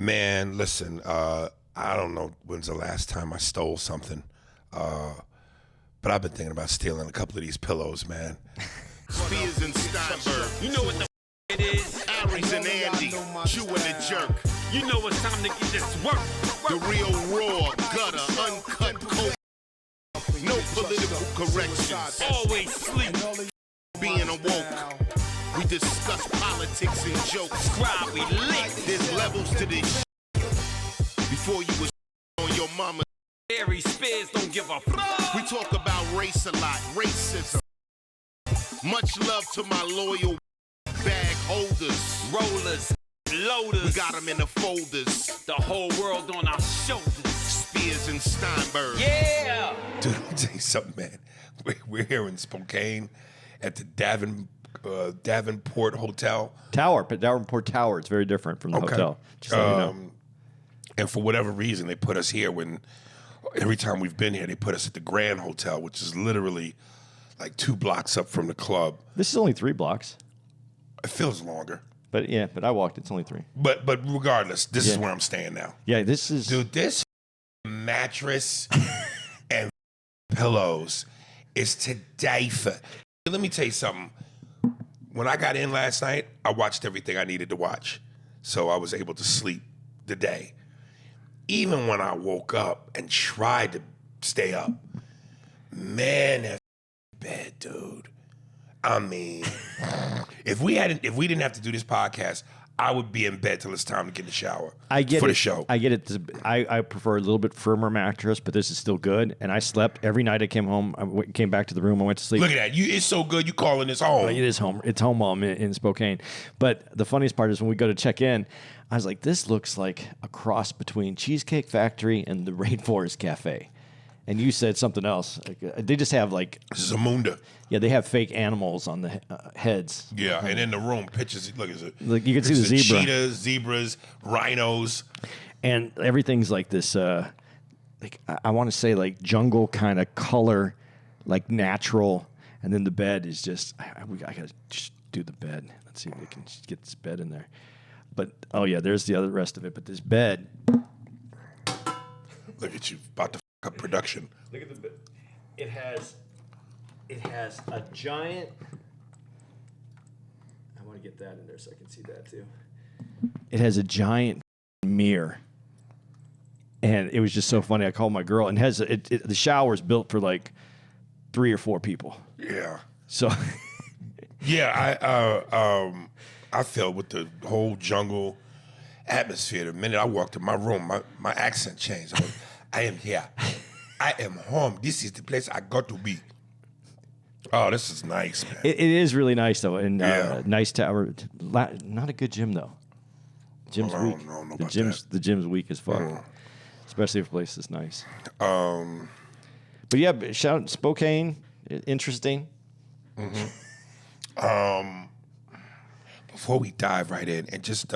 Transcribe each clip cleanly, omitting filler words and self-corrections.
Man, listen, I don't know when's the last time I stole something, but I've been thinking about stealing a couple of these pillows, man. Spears and Steinberg. You know what the it is? Aries and Andy, Chew and the Jerk. You know it's time to get this work. The real raw, gutter, uncut, cold. No political corrections. Always sleep. Being awoke. We discuss politics and jokes. Cry, we lit. There's levels to this shit. Before you was on your mama. Aries Spears don't give a fuck. We talk about race a lot, racism. Much love to my loyal bag holders, rollers, loaders. We got them in the folders. The whole world on our shoulders. Spears and Steinberg. Yeah! Dude, let me tell you something, man. We're here in Spokane at the Davenport Hotel. Davenport Tower. It's very different from the hotel. Just so you know. And for whatever reason, they put us here when every time we've been here, they put us at the Grand Hotel, which is literally like 2 blocks up from the club. This is only 3 blocks. It feels longer. But yeah, I walked. It's only 3. But regardless, this is where I'm staying now. Yeah, this is... Dude, this mattress and pillows is to die for. Let me tell you something. When I got in last night, I watched everything I needed to watch. So I was able to sleep the day. Even when I woke up and tried to stay up, man, that bed, dude. I mean, if we didn't have to do this podcast, I would be in bed till it's time to get in the shower. I get for it. The show. I get it. I prefer a little bit firmer mattress, but this is still good. And I slept every night. I came home. Came back to the room. I went to sleep. Look at that. It's so good. You calling this home? It is home. It's home while I'm in Spokane. But the funniest part is when we go to check in, I was like, this looks like a cross between Cheesecake Factory and the Rainforest Cafe. And you said something else. They just have like Zamunda. Yeah, they have fake animals on the heads. Yeah, and in the room, pictures. Look, like you can see the zebra, cheetahs, zebras, rhinos, and everything's like this. Like I want to say like jungle kind of color, like natural. And then the bed is just. I gotta just do the bed. Let's see if we can get this bed in there. But oh yeah, there's the other rest of it. But this bed. Look at you, about to f up production. Look at the bed. It has a giant. I want to get that in there so I can see that too. It has a giant mirror, and it was just so funny. I called my girl, and the shower is built for like 3 or 4 people. Yeah. So. Yeah, I felt with the whole jungle atmosphere. The minute I walked in my room, my accent changed. I am here. I am home. This is the place I got to be. Oh, this is nice, man. It is really nice, though. And nice tower. Not a good gym, though. Gym's weak. The gym's weak as fuck. Especially if a place is nice. But yeah, shout out Spokane. Interesting. Mm-hmm. Before we dive right in, and just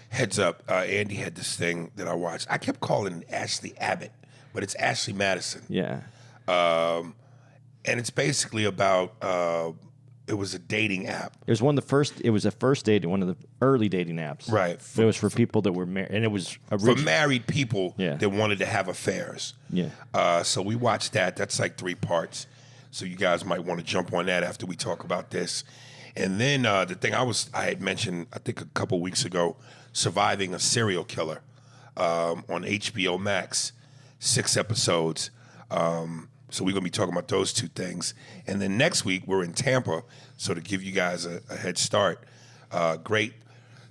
heads up, Andy had this thing that I watched. I kept calling it Ashley Abbott, but it's Ashley Madison. Yeah. And it's basically about it was a dating app. It was one of the early dating apps. Right. It was for people that were married, and it was for married people that wanted to have affairs. Yeah. So we watched that. That's like 3 parts. So you guys might want to jump on that after we talk about this. And then the thing I had mentioned, I think a couple weeks ago, Surviving a Serial Killer on HBO Max, 6 episodes. So we're going to be talking about those 2 things. And then next week, we're in Tampa. So to give you guys a head start, great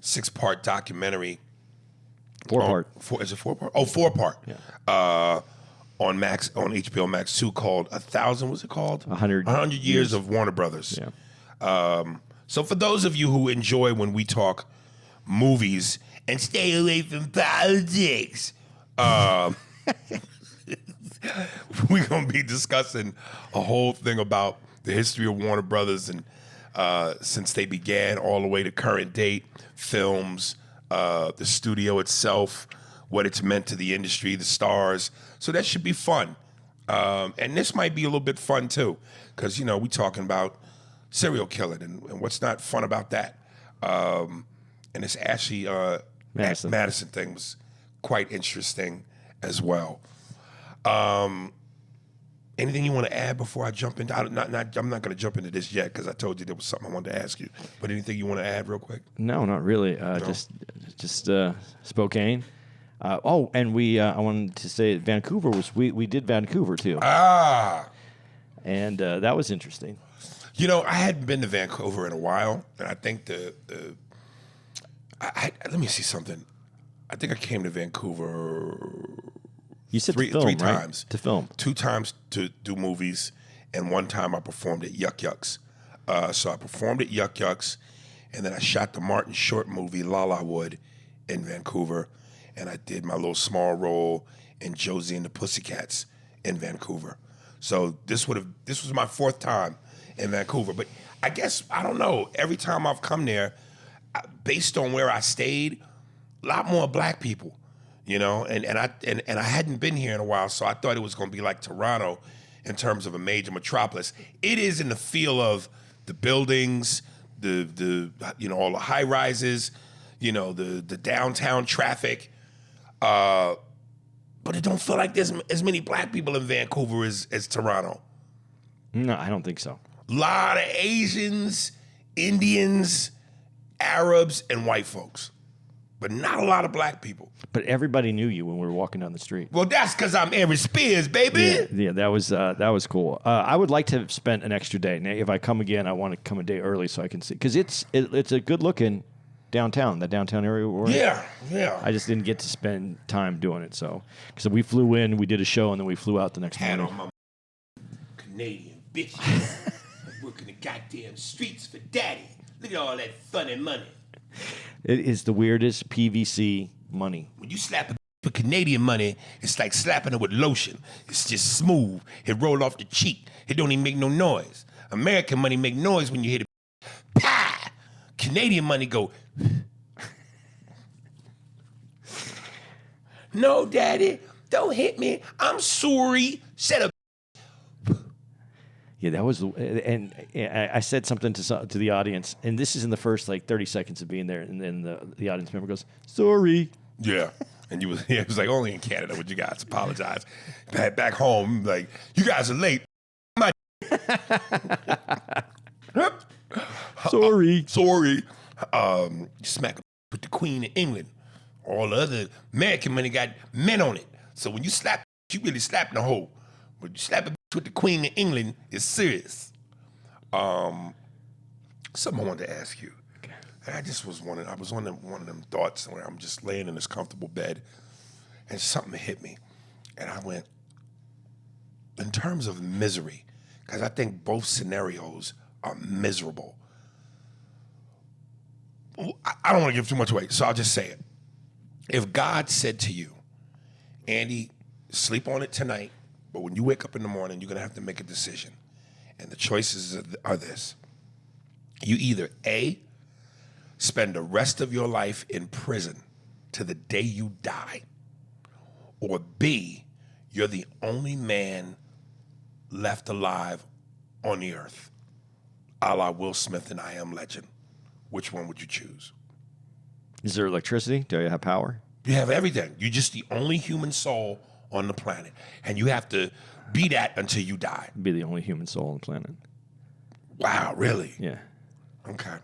6-part documentary. 4-part. Is it 4-part? Oh, 4-part. Yeah. On HBO Max 2 called 1,000, what's it called? 100 Years of Warner Brothers. Yeah. So for those of you who enjoy when we talk movies and stay away from politics, we're going to be discussing a whole thing about the history of Warner Brothers and since they began all the way to current date, films, the studio itself, what it's meant to the industry, the stars. So that should be fun. And this might be a little bit fun too, because, we're talking about serial killing and what's not fun about that. And it's Ashley Madison. thing was quite interesting as well. Anything you want to add before I jump into? I'm not going to jump into this yet because I told you there was something I wanted to ask you. But anything you want to add real quick? No, not really. Just Spokane. And I wanted to say Vancouver we did Vancouver too. And that was interesting. You know, I hadn't been to Vancouver in a while, and I think let me see something. I think I came to Vancouver. You said three right? times To film. 2 times to do movies, and 1 time I performed at Yuck Yucks. So I performed at Yuck Yucks, and then I shot the Martin Short movie La La Wood in Vancouver, and I did my little small role in Josie and the Pussycats in Vancouver. So this was my 4th time in Vancouver. But I guess, I don't know, every time I've come there, based on where I stayed, a lot more black people. You know, and I hadn't been here in a while, so I thought it was going to be like Toronto in terms of a major metropolis. It is in the feel of the buildings, the all the high rises, the downtown traffic. But it don't feel like there's as many black people in Vancouver as Toronto. No, I don't think so. A lot of Asians, Indians, Arabs, and white folks. But not a lot of black people. But everybody knew you when we were walking down the street. Well, that's because I'm Aaron Spears, baby. Yeah, that was cool. I would like to have spent an extra day. Now, if I come again, I want to come a day early so I can see. Because it's a good looking downtown, the downtown area we're in. Yeah. I just didn't get to spend time doing it. So, because we flew in, we did a show, and then we flew out the next Had morning. on my Canadian bitches. Working the goddamn streets for daddy. Look at all that fun and money. It is the weirdest PVC money. When you slap a for Canadian money, it's like slapping it with lotion. It's just smooth. It roll off the cheek. It don't even make no noise. American money make noise when you hit it. Pah! Canadian money go. No, daddy, don't hit me. I'm sorry. Shut up. Yeah, that was, and I said something to the audience, and this is in the first 30 seconds of being there, and then the audience member goes, "Sorry." Yeah, and it was like only in Canada would you guys apologize. Back home, like you guys are late. Sorry. Sorry. You smack with the Queen of England. All the other American money got men on it. So when you slap, you really slap in the hole. But you slap it with the Queen of England, it's serious. Something I wanted to ask you. I was on one of them thoughts where I'm just laying in this comfortable bed and something hit me. And I went, in terms of misery, because I think both scenarios are miserable. I don't want to give too much away, so I'll just say it. If God said to you, Andy, sleep on it tonight, but when you wake up in the morning, you're going to have to make a decision. And the choices are this. You either A, spend the rest of your life in prison to the day you die, or B, you're the only man left alive on the earth, a la Will Smith and I Am Legend. Which one would you choose? Is there electricity? Do you have power? You have everything. You're just the only human soul on the planet. And you have to be that until you die. Be the only human soul on the planet. Wow, really? Yeah. Okay.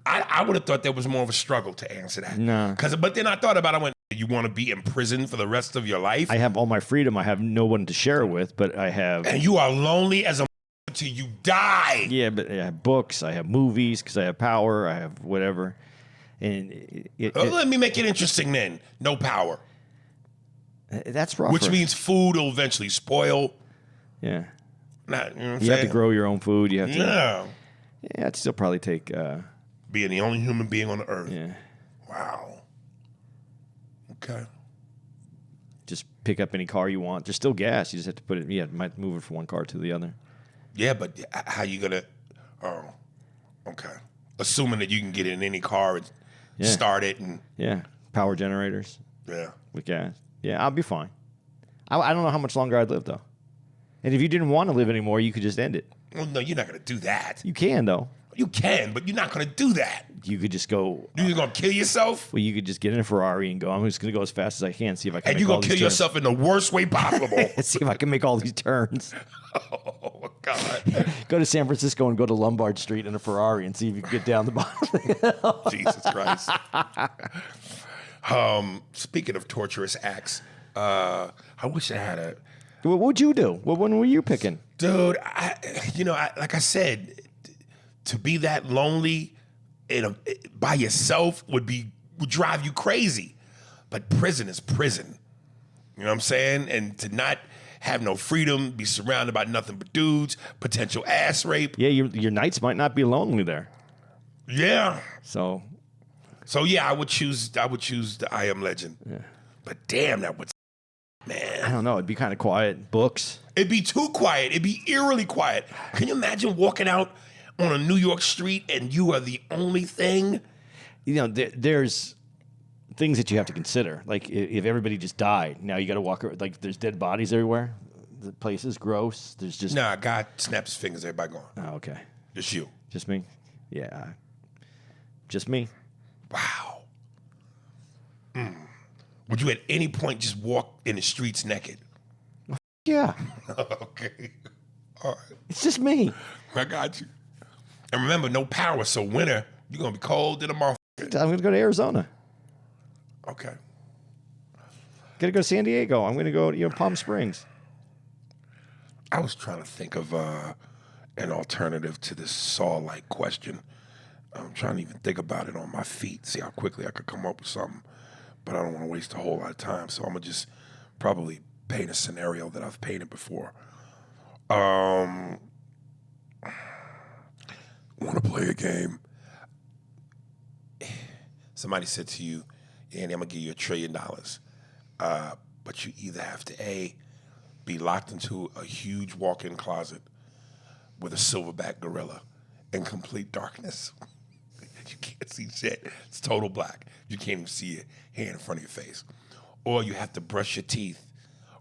I would have thought there was more of a struggle to answer that. No. But then I thought about it, I went, you want to be in prison for the rest of your life? I have all my freedom. I have no one to share it with, but I have... And you are lonely as a until you die. Yeah, but I have books, I have movies, because I have power, I have whatever. And let me make it interesting then. No power. That's rough. Which means food will eventually spoil. Yeah. Not, you know what I'm You saying? have to grow your own food. You have to... Yeah. Yeah, it'd still probably take... Being the only human being on the earth. Yeah. Wow. Okay. Just pick up any car you want. There's still gas. You just have to put it... Yeah, might move it from one car to the other. Yeah, but how you gonna... Oh, okay. Assuming that you can get in any car and start it and... Yeah, power generators. Yeah. With gas. Yeah, I'll be fine. I don't know how much longer I'd live, though. And if you didn't want to live anymore, you could just end it. Well, no, you're not gonna do that. You can, though. You can, but you're not going to do that. You could just go. You're going to kill yourself? Well, you could just get in a Ferrari and go, I'm just going to go as fast as I can, see if I can And make you're all going to these kill turns. yourself in the worst way possible. See if I can make all these turns. Oh, God. Go to San Francisco and go to Lombard Street in a Ferrari and see if you can get down the bottom. Jesus Christ. Speaking of torturous acts, I wish I had a... What would you do? What one were you picking? Dude, like I said, to be that lonely by yourself would drive you crazy. But prison is prison. You know what I'm saying? And to not have no freedom, be surrounded by nothing but dudes, potential ass rape. Yeah, your nights might not be lonely there. Yeah. So yeah, I would choose the I Am Legend. Yeah. But damn, that would, man. I don't know. It'd be kind of quiet. Books. It'd be too quiet. It'd be eerily quiet. Can you imagine walking out on a New York street and you are the only thing? You know, there's things that you have to consider. Like if everybody just died, now you got to walk around. Like there's dead bodies everywhere. The place is gross. There's just Nah, God snaps his fingers. Everybody gone. Oh, okay. Just you. Just me. Yeah. Just me. Wow. Would you at any point just walk in the streets naked? Yeah. Okay. All right. It's just me. I got you. And remember, no power, so winter, you're going to be cold in a month. I'm going to go to Arizona. Okay. Got to go to San Diego. I'm going to go to Palm Springs. I was trying to think of an alternative to this Saul-like question. I'm trying to even think about it on my feet, see how quickly I could come up with something. But I don't want to waste a whole lot of time, so I'm going to just probably paint a scenario that I've painted before. Want to play a game? Somebody said to you, Andy, I'm going to give you $1 trillion. But you either have to, A, be locked into a huge walk-in closet with a silverback gorilla in complete darkness. You can't see shit. It's total black. You can't even see your hand in front of your face. Or you have to brush your teeth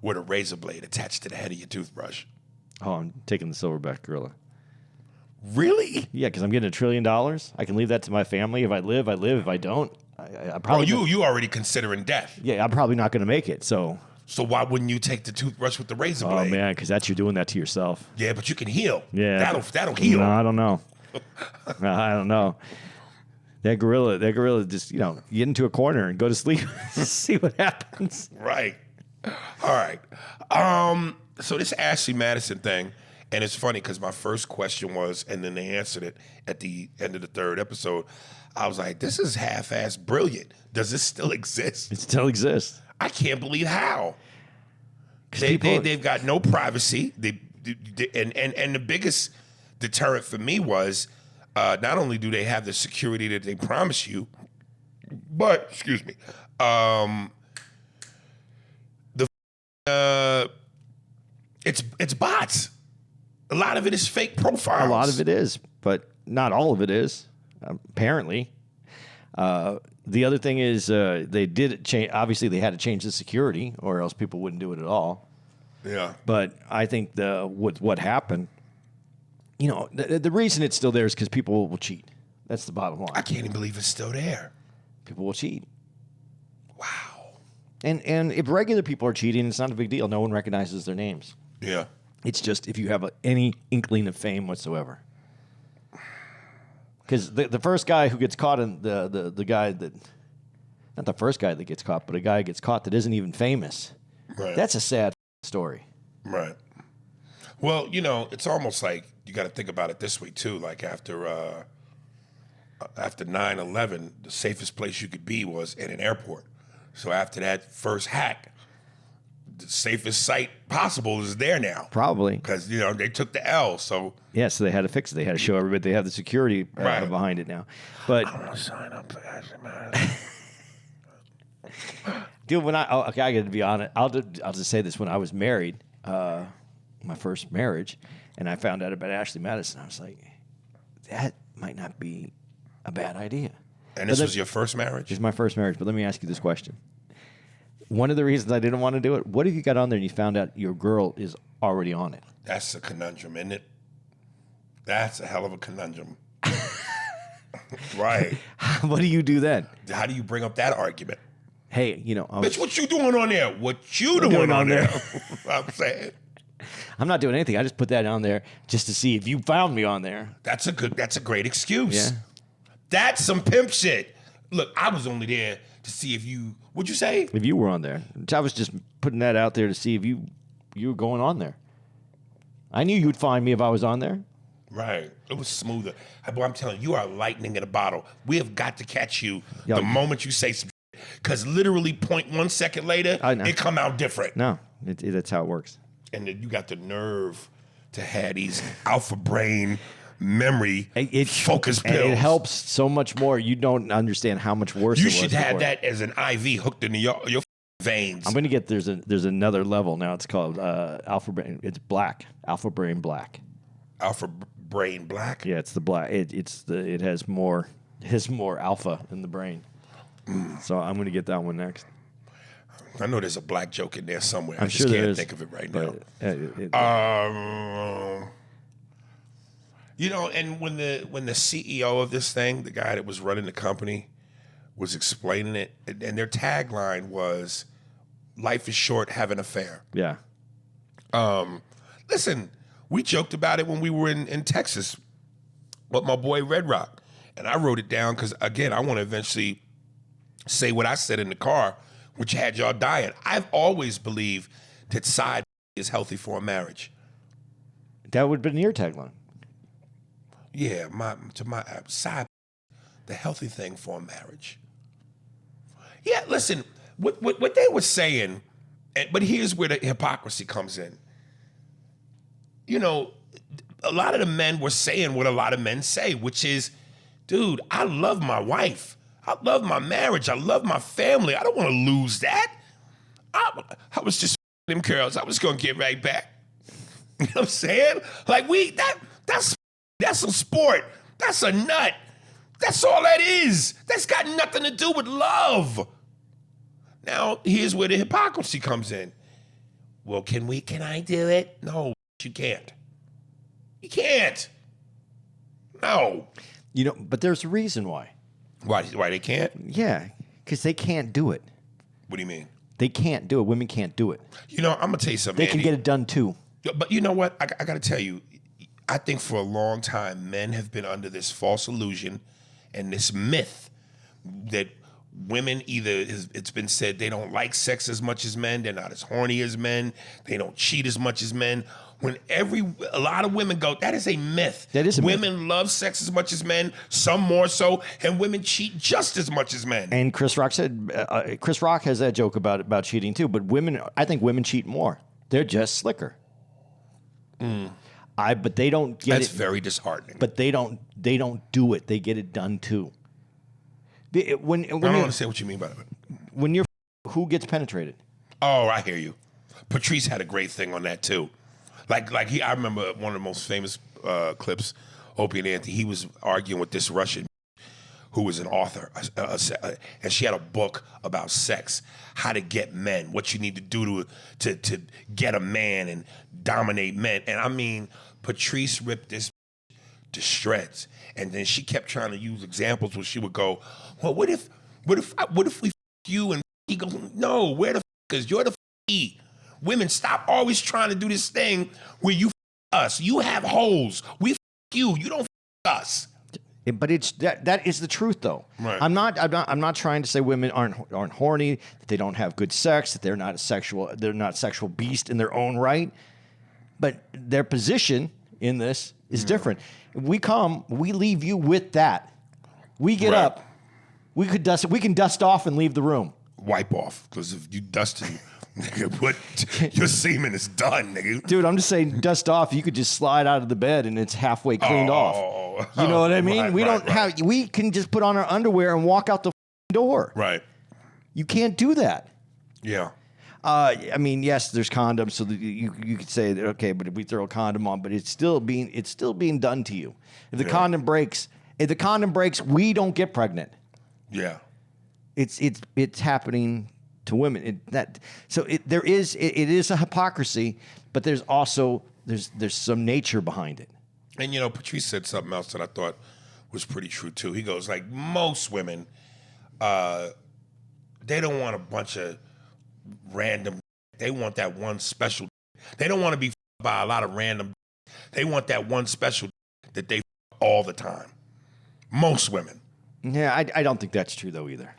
with a razor blade attached to the head of your toothbrush. Oh, I'm taking the silverback gorilla. Really? Yeah, because I'm getting $1 trillion. I can leave that to my family. If I live, I live. If I don't, I Oh, probably... you already considering death. Yeah, I'm probably not going to make it, so... So why wouldn't you take the toothbrush with the razor blade? Oh, man, because you're doing that to yourself. Yeah, but you can heal. Yeah. That'll heal. No, I don't know. I don't know. That gorilla just, you get into a corner and go to sleep. See what happens. Right. All right. So this Ashley Madison thing, and it's funny because my first question was, and then they answered it at the end of the third episode. I was like, this is half-ass brilliant. Does this still exist? It still exists. I can't believe how. They've got no privacy. And the biggest deterrent for me was not only do they have the security that they promise you, but excuse me, it's bots. A lot of it is fake profiles. A lot of it is, but not all of it is, apparently. The other thing is they did change. Obviously, they had to change the security, or else people wouldn't do it at all. Yeah. But I think what happened, the reason it's still there is because people will cheat. That's the bottom line. I can't even believe it's still there. People will cheat. Wow. And if regular people are cheating, it's not a big deal. No one recognizes their names. Yeah. It's just if you have any inkling of fame whatsoever. Because the first guy who gets caught, and the guy that, not the first guy that gets caught, but a guy gets caught that isn't even famous. Right. That's a sad story. Right. Well, it's almost like you got to think about it this way too. Like after 9/11, the safest place you could be was in an airport. So after that first hack, the safest site possible is there now. Probably. Because, they took the L, so. Yeah, so they had to fix it. They had to show everybody they have the security behind it now. But I want to sign up for Ashley Madison. dude, I got to be honest. I'll just say this. When I was married, my first marriage, and I found out about Ashley Madison, I was like, that might not be a bad idea. And this was your first marriage? This is my first marriage, but let me ask you this question. One of the reasons I didn't want to do it, what if you got on there and you found out your girl is already on it? That's a conundrum, isn't it? That's a hell of a conundrum. Right. What do you do then? How do you bring up that argument? Hey, Bitch, what you doing on there? What you doing on there? I'm saying. I'm not doing anything. I just put that on there just to see if you found me on there. That's a great excuse. Yeah. That's some pimp shit. Look, I was only there to see if you, what'd you say? If you were on there. I was just putting that out there to see if you were going on there. I knew you'd find me if I was on there. Right. It was smoother. But I'm telling you, you are lightning in a bottle. We have got to catch you the moment you say some shit. Because literally 0.1 second later, it come out different. No, that's how it works. And then you got the nerve to have these alpha brain memory focus pills. And it helps so much more. You don't understand how much worse it was. You should have before. that as an IV hooked into your veins. I'm going to get, there's another level now. It's called alpha brain. It's black. Alpha brain black. Alpha brain black? Yeah, it's the black. It has more alpha in the brain. So I'm going to get that one next. I know there's a black joke in there somewhere. I just can't think of it right now. And when the CEO of this thing, the guy that was running the company, was explaining it, and their tagline was, "Life is short, have an affair." Yeah. Listen, we joked about it when we were in Texas with my boy Red Rock, and I wrote it down because, again, I want to eventually say what I said in the car, which had y'all dying. I've always believed that side is healthy for a marriage. That would have been your tagline. Yeah, my side, the healthy thing for a marriage. Yeah, listen, what they were saying, but here's where the hypocrisy comes in. A lot of the men were saying what a lot of men say, which is, dude, I love my wife. I love my marriage. I love my family. I don't want to lose that. I was just them girls. I was going to get right back. You know what I'm saying? Like that's a sport. That's a nut. That's all that is. That's got nothing to do with love. Now, here's where the hypocrisy comes in. Well, can I do it? No, you can't. You can't. No. But there's a reason why. Why they can't? Yeah, because they can't do it. What do you mean? They can't do it. Women can't do it. I'm going to tell you something, They can get it done too. But you know what? I got to tell you, I think for a long time, men have been under this false illusion and this myth that women it's been said they don't like sex as much as men, they're not as horny as men, they don't cheat as much as men. When a lot of women go, that is a myth. That is a myth. Women love sex as much as men, some more so, and women cheat just as much as men. And Chris Rock said, Chris Rock has that joke about cheating too, but I think women cheat more. They're just slicker. But they don't get it. That's very disheartening. But they don't do it. They get it done too. I don't understand what you mean by that. When you're who gets penetrated? Oh, I hear you. Patrice had a great thing on that too. I remember one of the most famous clips, Opie and Anthony, he was arguing with this Russian who was an author, and she had a book about sex, how to get men, what you need to do to get a man and dominate men. And I mean, Patrice ripped this to shreds, and then she kept trying to use examples where she would go, well, what if we you and he goes, no, where the because you're the he. Women, stop always trying to do this thing where you us. You have holes. We you. You don't us. But it's that is the truth, though. Right. I'm not trying to say women aren't horny, that they don't have good sex, that they're not sexual beast in their own right. But their position in this is different. We leave you with that. We get up, we can dust off and leave the room. Wipe off, because if you dusting, nigga, your semen is done, nigga. Dude, I'm just saying, dust off. You could just slide out of the bed and it's halfway cleaned off. You know what I mean? We can just put on our underwear and walk out the door. Right. You can't do that. Yeah. I mean, yes, there's condoms, so that you could say that, okay, but if we throw a condom on, but it's still being done to you. If the condom breaks, we don't get pregnant. Yeah. It's happening to women. It is a hypocrisy, but there's also there's some nature behind it. And Patrice said something else that I thought was pretty true too. He goes like most women, they don't want a bunch of random. They want that one special. They don't want to be by a lot of random. They want that one special that they all the time. Most women. Yeah, I don't think that's true though either.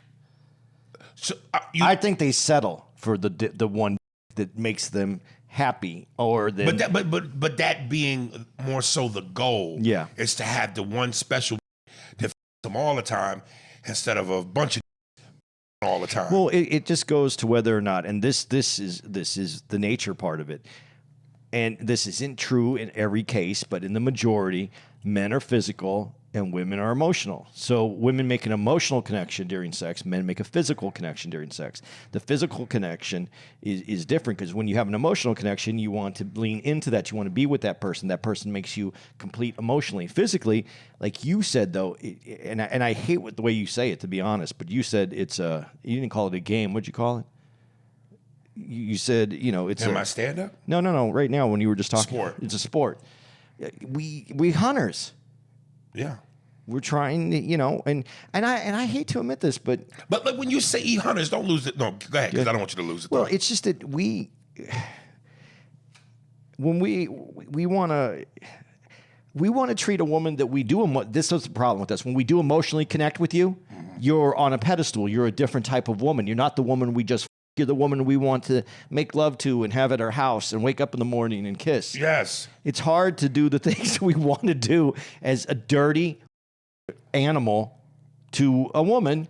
So I think they settle for the one that makes them happy, or but that being more so the goal. Yeah, is to have the one special that them all the time instead of a bunch of all the time. Well, it just goes to whether or not, and this is the nature part of it, and this isn't true in every case, but in the majority, men are physical and women are emotional. So women make an emotional connection during sex, men make a physical connection during sex. The physical connection is different because when you have an emotional connection, you want to lean into that. You want to be with that person. That person makes you complete emotionally. Physically, like you said, though, and I hate the way you say it, to be honest, but you said you didn't call it a game. What'd you call it? You said, it's my stand-up? No. Right now, when you were just talking. Sport. It's a sport. We hunters. Yeah. We're trying, and I hate to admit this, but like when you say eat hunters, don't lose it. No, go ahead, because I don't want you to lose it. Well, it's just that when we want to treat a woman that we do. This is the problem with us. When we do emotionally connect with you, you're on a pedestal. You're a different type of woman. You're not the woman we just. You're the woman we want to make love to and have at our house and wake up in the morning and kiss. Yes. It's hard to do the things we want to do as a dirty animal to a woman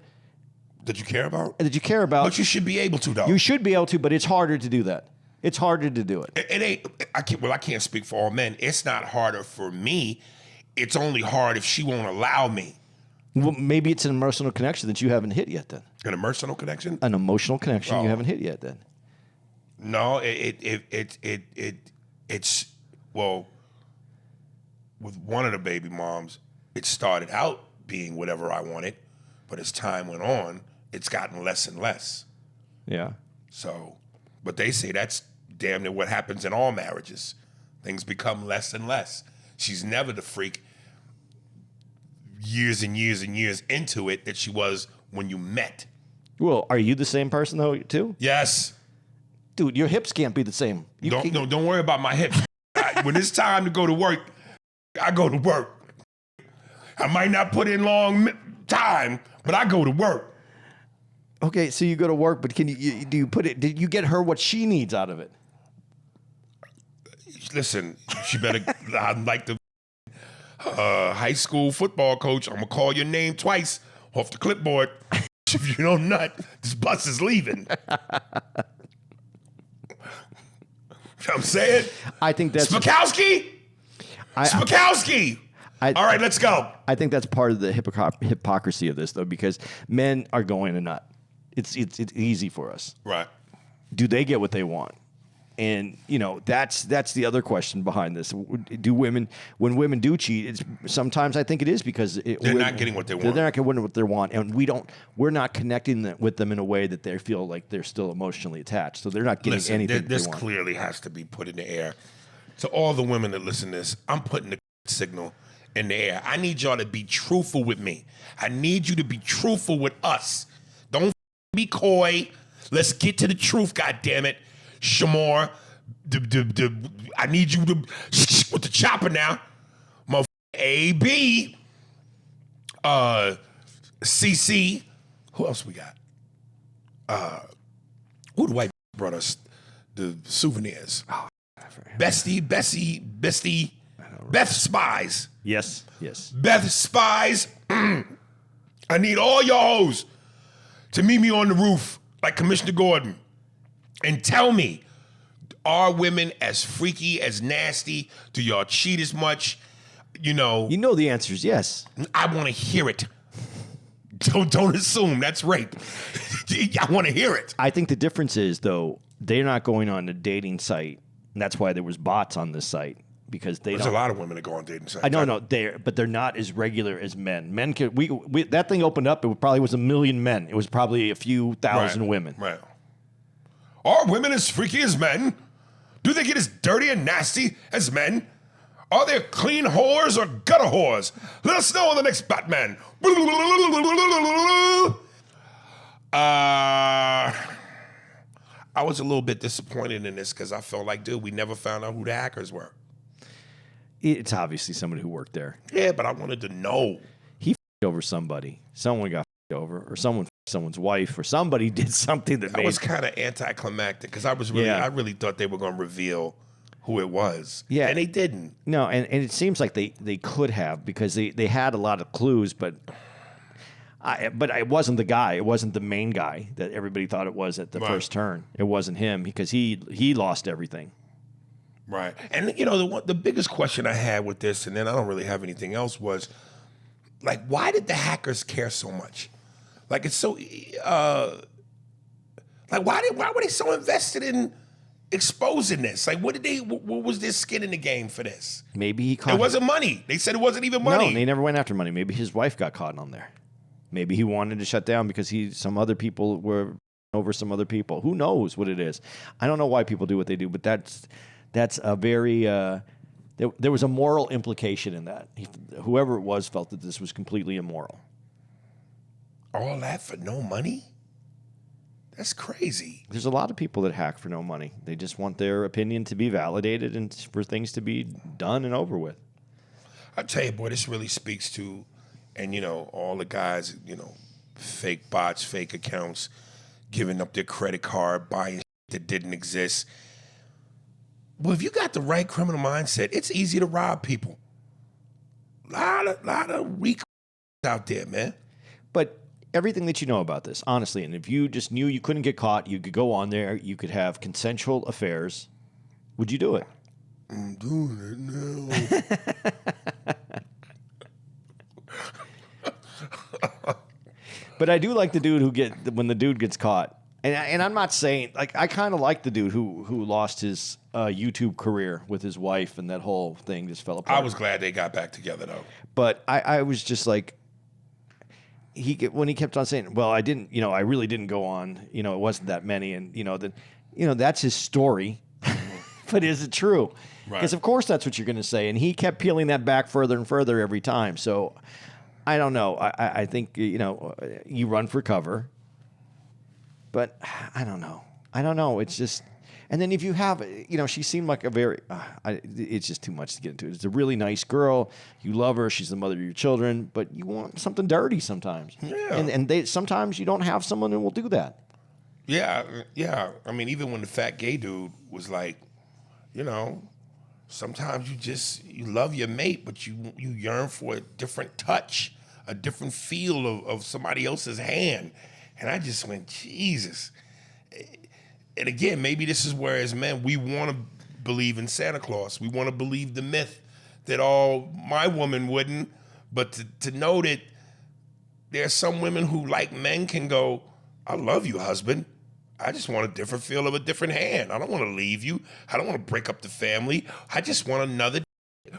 that you care about. But you should be able to, though. You should be able to, but it's harder to do that. It's harder to do it. It ain't. I can't speak for all men. It's not harder for me. It's only hard if she won't allow me. Well, maybe it's an emotional connection that you haven't hit yet. Then an emotional connection. An emotional connection you haven't hit yet. Then. No, it's well. With one of the baby moms, it started out being whatever I wanted, but as time went on, it's gotten less and less. Yeah. So, but they say that's damn near what happens in all marriages. Things become less and less. She's never the freak years and years and years into it that she was when you met. Well, are you the same person though too? Yes. Dude, your hips can't be the same. Don't worry about my hips. When it's time to go to work, I go to work. I might not put in long time, but I go to work. Okay, so you go to work, but did you get her what she needs out of it? Listen, she better, I'm like the high school football coach. I'm going to call your name twice off the clipboard. If you don't nut, this bus is leaving. You know what I'm saying? I think that's... Spilowski! Spilowski! All right, let's go. I think that's part of the hypocrisy of this, though, because men are going to nut. It's easy for us. Right. Do they get what they want? And that's the other question behind this. Do women, when women do cheat, sometimes I think it is because they're not getting what they want. They're not getting what they want, and we're not connecting with them in a way that they feel like they're still emotionally attached. So they're not getting anything. This they want. Clearly has to be put in the air. To all the women that listen to this, I'm putting the signal in the air. I need y'all to be truthful with me. I need you to be truthful with us. Don't be coy. Let's get to the truth, goddammit. Shamor, I need you to with the chopper now. Motherfucker AB, CC. Who else we got? Who the white brought us the souvenirs? Oh, Bestie, Beth Spies. Yes. Beth Spies. I need all y'all hoes to meet me on the roof like Commissioner Gordon and tell me, are women as freaky, as nasty? Do y'all cheat as much? You know the answer is yes. I want to hear it. Don't assume that's rape. I want to hear it. I think the difference is, though, they're not going on a dating site, and that's why there was bots on this site. Because there's a lot of women that go on dating sites. I know, but they're not as regular as men. Men can we that thing opened up. It probably was 1 million men. It was probably a few thousand women. Right. Are women as freaky as men? Do they get as dirty and nasty as men? Are there clean whores or gutter whores? Let us know in the next Batman. I was a little bit disappointed in this because I felt like, dude, we never found out who the hackers were. It's obviously somebody who worked there. Yeah, but I wanted to know. He f***ed over somebody. Someone got f***ed over, or someone's wife, or somebody did something that I was kind of anticlimactic because I really thought they were going to reveal who it was. Yeah. And they didn't. No, and it seems like they could have, because they had a lot of clues, but it wasn't the guy. It wasn't the main guy that everybody thought it was at the first turn. It wasn't him, because he lost everything. Right. And, you know, the biggest question I had with this, and then I don't really have anything else, was, like, why did the hackers care so much? Like, it's so, like, why were they so invested in exposing this? Like, what was their skin in the game for this? Maybe he caught It wasn't money. They said it wasn't even money. No, they never went after money. Maybe his wife got caught on there. Maybe he wanted to shut down because some other people were over some other people. Who knows what it is? I don't know why people do what they do, but that's a very there was a moral implication in that. Whoever it was felt that this was completely immoral. All that for no money? That's crazy. There's a lot of people that hack for no money. They just want their opinion to be validated and for things to be done and over with. I tell you, boy, this really speaks to, and, you know, all the guys, you know, fake bots, fake accounts, giving up their credit card, buying shit that didn't exist. Well, if you got the right criminal mindset, it's easy to rob people. Lot of weak out there, man. But everything that you know about this, honestly, and if you just knew you couldn't get caught, you could go on there, you could have consensual affairs, would you do it? I'm doing it now. But I do like the dude when the dude gets caught. And I'm not saying, like, I kind of like the dude who lost his YouTube career with his wife, and that whole thing just fell apart. I was glad they got back together, though. But I was just like, when he kept on saying, well, I didn't, you know, I really didn't go on, you know, it wasn't that many, and that's his story. But is it true? Because of course that's what you're going to say, and he kept peeling that back further and further every time. So I don't know. I think, you know, you run for cover. But I don't know. It's just, and then if you have, you know, she seemed like a very, it's just too much to get into. It's a really nice girl. You love her. She's the mother of your children. But you want something dirty sometimes. Yeah. And sometimes you don't have someone who will do that. Yeah. I mean, even when the fat gay dude was like, you know, sometimes you love your mate, but you yearn for a different touch, a different feel of somebody else's hand. And I just went, Jesus. And again, maybe this is where as men, we want to believe in Santa Claus. We want to believe the myth that my woman wouldn't. But to know that there are some women who, like men, can go, I love you, husband. I just want a different feel of a different hand. I don't want to leave you. I don't want to break up the family. I just want another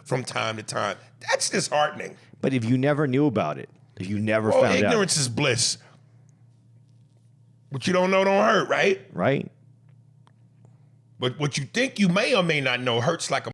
from time to time. That's disheartening. But if you never knew about it, if you never found out. Ignorance is bliss. What you don't know don't hurt, right? Right. But what you think you may or may not know hurts like a.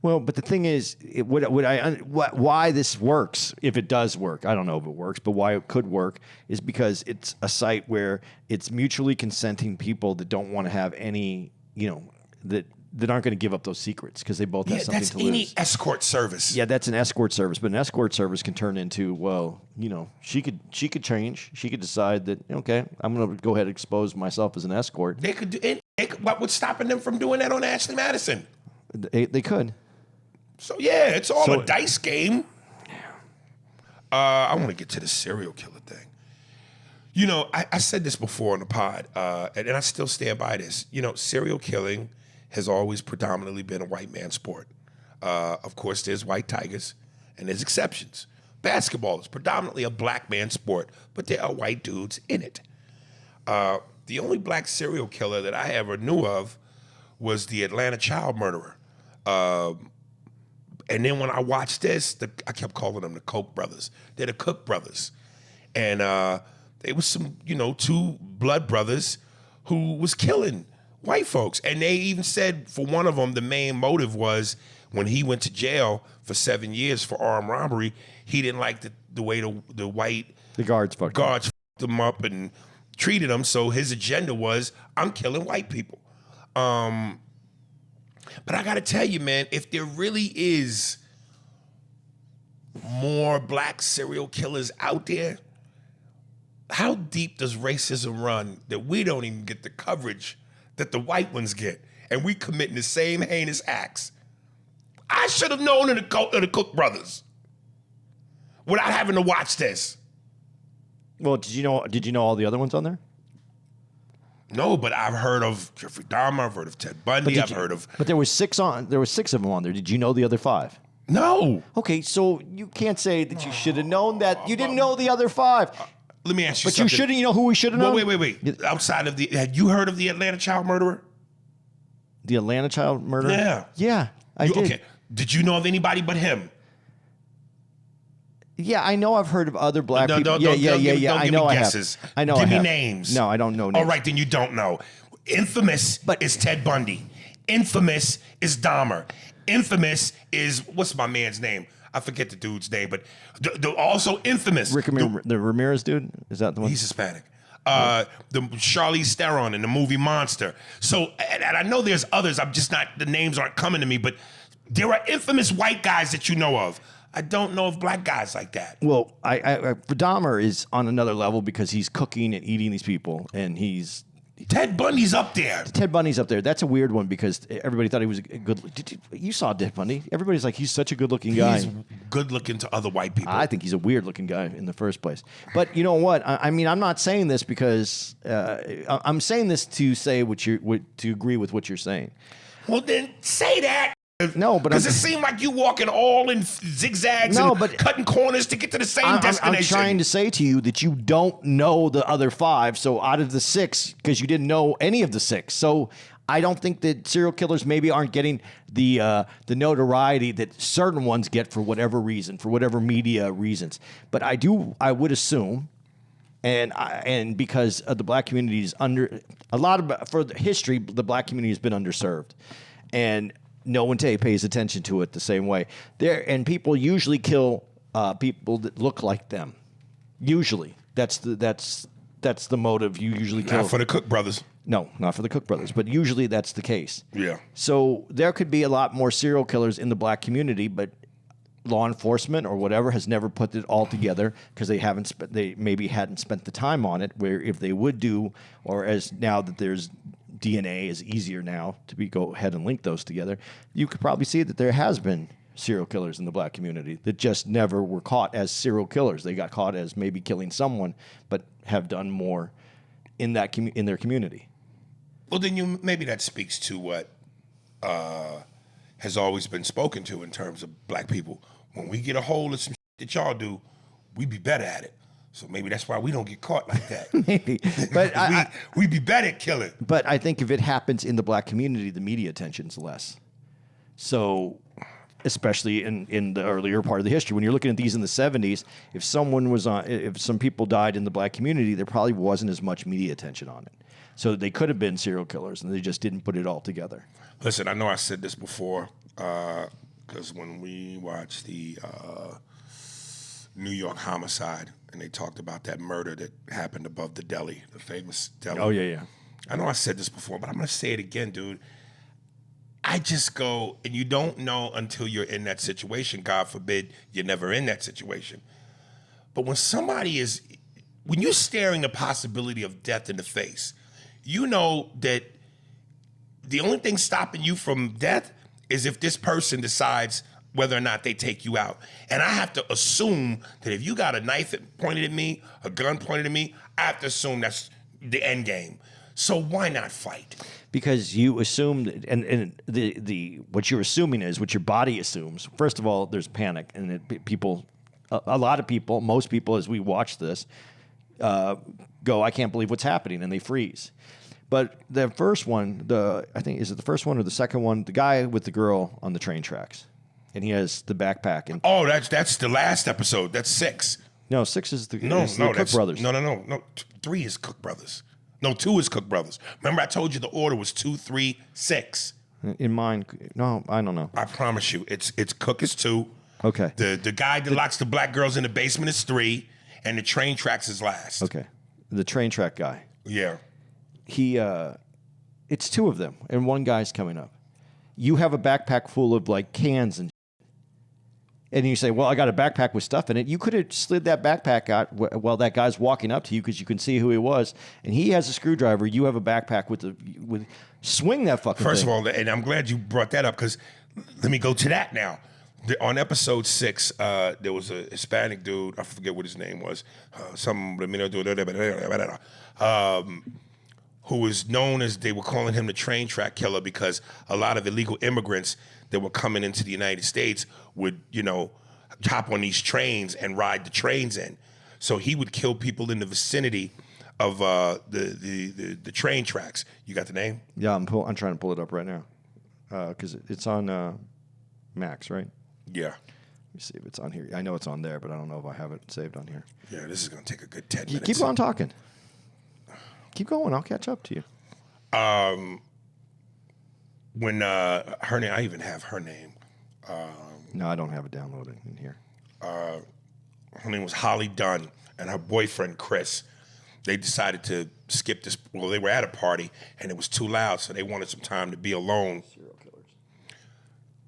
Well, but the thing is, why this works, if it does work, I don't know if it works, but why it could work is because it's a site where it's mutually consenting people that don't want to have any, you know, that aren't going to give up those secrets because they both have something to lose. That's any escort service. Yeah, that's an escort service, but an escort service can turn into, well, you know, she could change. She could decide that, okay, I'm going to go ahead and expose myself as an escort. They could do. What was stopping them from doing that on Ashley Madison? They could. So yeah, it's all a dice game. I want to get to the serial killer thing. You know, I said this before on the pod, and I still stand by this. You know, serial killing has always predominantly been a white man's sport. Of course, there's white tigers, and there's exceptions. Basketball is predominantly a black man's sport, but there are white dudes in it. The only black serial killer that I ever knew of was the Atlanta child murderer. And then when I watched this, I kept calling them the Koch brothers. They're the Cook brothers. And they was some, you know, two blood brothers who was killing white folks. And they even said for one of them, the main motive was when he went to jail for 7 years for armed robbery, he didn't like the way the white guards fucked him up and treated him. So his agenda was, I'm killing white people. But I got to tell you, man, if there really is more black serial killers out there, how deep does racism run that we don't even get the coverage that the white ones get, and we committing the same heinous acts? I should have known of the Cook brothers without having to watch this. Well, did you know all the other ones on there? No, but I've heard of Jeffrey Dahmer. I've heard of Ted Bundy. But there was 6 of them on there. Did you know the other 5? No. Okay, so you can't say that you should have known that. You didn't know the other 5. Let me ask you but something. You shouldn't. You know who we should have known? Wait. Outside of had you heard of the Atlanta child murderer? The Atlanta child murderer? Yeah. Yeah, I did. Okay. Did you know of anybody but him? Yeah, I know I've heard of other black people. Don't Yeah. give I know me I guesses. have. I know Give I me have. names. No, I don't know names. All right, then you don't know. Infamous is Ted Bundy. Infamous is Dahmer. Infamous is, what's my man's name? I forget the dude's name, but also infamous. The Ramirez dude? Is that the one? He's Hispanic. The Charlize Theron in the movie Monster. So, and I know there's others. I'm just not, the names aren't coming to me, but there are infamous white guys that you know of. I don't know of black guys like that. Well, Dahmer is on another level because he's cooking and eating these people, and Ted Bundy's up there. Ted Bundy's up there. That's a weird one because everybody thought he was a good. You saw Ted Bundy. Everybody's like, he's such a good-looking guy. He's good-looking to other white people. I think he's a weird-looking guy in the first place. But you know what? I mean, I'm not saying this because I'm saying this to say to agree with what you're saying. Well, then say that. No, but because it seemed like you walking all in zigzags and cutting corners to get to the same destination. I'm trying to say to you that you don't know the other 5. So out of the 6, because you didn't know any of the 6. So I don't think that serial killers maybe aren't getting the notoriety that certain ones get for whatever reason, for whatever media reasons. But I would assume. And because the black community is for the history, the black community has been underserved, and no one pays attention to it the same way. And people usually kill people that look like them. Usually, that's the motive. You usually kill. Not for the Cook brothers. No, not for the Cook brothers, but usually that's the case. Yeah. So there could be a lot more serial killers in the black community, but law enforcement or whatever has never put it all together because they maybe hadn't spent the time on it. Where if they would do, or as now that there's DNA is easier now to go ahead and link those together, you could probably see that there has been serial killers in the black community that just never were caught as serial killers. They got caught as maybe killing someone, but have done more in their community. Well, then maybe that speaks to what has always been spoken to in terms of black people. When we get a hold of some shit that y'all do, we be better at it. So maybe that's why we don't get caught like that. Maybe, but we be better at killing. But I think if it happens in the black community, the media attention's less. So, especially in the earlier part of the history, when you're looking at these in the 70s, if some people died in the black community, there probably wasn't as much media attention on it. So they could have been serial killers, and they just didn't put it all together. Listen, I know I said this before, because when we watched the New York homicide, and they talked about that murder that happened above the deli, the famous deli. Oh, yeah. I know I said this before, but I'm going to say it again, dude. I just go, and you don't know until you're in that situation. God forbid you're never in that situation. But when you're staring the possibility of death in the face, you know that the only thing stopping you from death is if this person decides whether or not they take you out. And I have to assume that if you got a knife pointed at me, a gun pointed at me, I have to assume that's the end game. So why not fight? Because you assume that, and what you're assuming is what your body assumes. First of all, there's panic, and a lot of people, most people, as we watch this, go, I can't believe what's happening, and they freeze. But the first one, I think, is it the first one or the second one? The guy with the girl on the train tracks. And he has the backpack. And that's the last episode. That's 6. No, 6 is the Cook brothers. No. 3 is Cook brothers. No, 2 is Cook Brothers. Remember I told you the order was 2, 3, 6. In mine, no, I don't know. I promise you, it's Cook is 2. Okay. The guy that locks the black girls in the basement is 3, and the train tracks is last. Okay. The train track guy. Yeah. It's 2 of them, and one guy's coming up. You have a backpack full of like cans and you say, well, I got a backpack with stuff in it. You could have slid that backpack out while that guy's walking up to you because you can see who he was. And he has a screwdriver. You have a backpack with swing that fucking First thing. of all, and I'm glad you brought that up because let me go to that now. On episode 6, there was a Hispanic dude. I forget what his name was. Who was known as, they were calling him the train track killer because a lot of illegal immigrants that were coming into the United States would, hop on these trains and ride the trains in. So he would kill people in the vicinity of the train tracks. You got the name? Yeah, I'm trying to pull it up right now because it's on Max, right? Yeah. Let me see if it's on here. I know it's on there, but I don't know if I have it saved on here. Yeah, this is going to take a good 10 minutes. Keep on talking. Keep going. I'll catch up to you. When her name, I even have her name. No, I don't have it downloaded in here. Her name was Holly Dunn, and her boyfriend Chris. They decided to skip this. Well, they were at a party and it was too loud, so they wanted some time to be alone. Serial killers.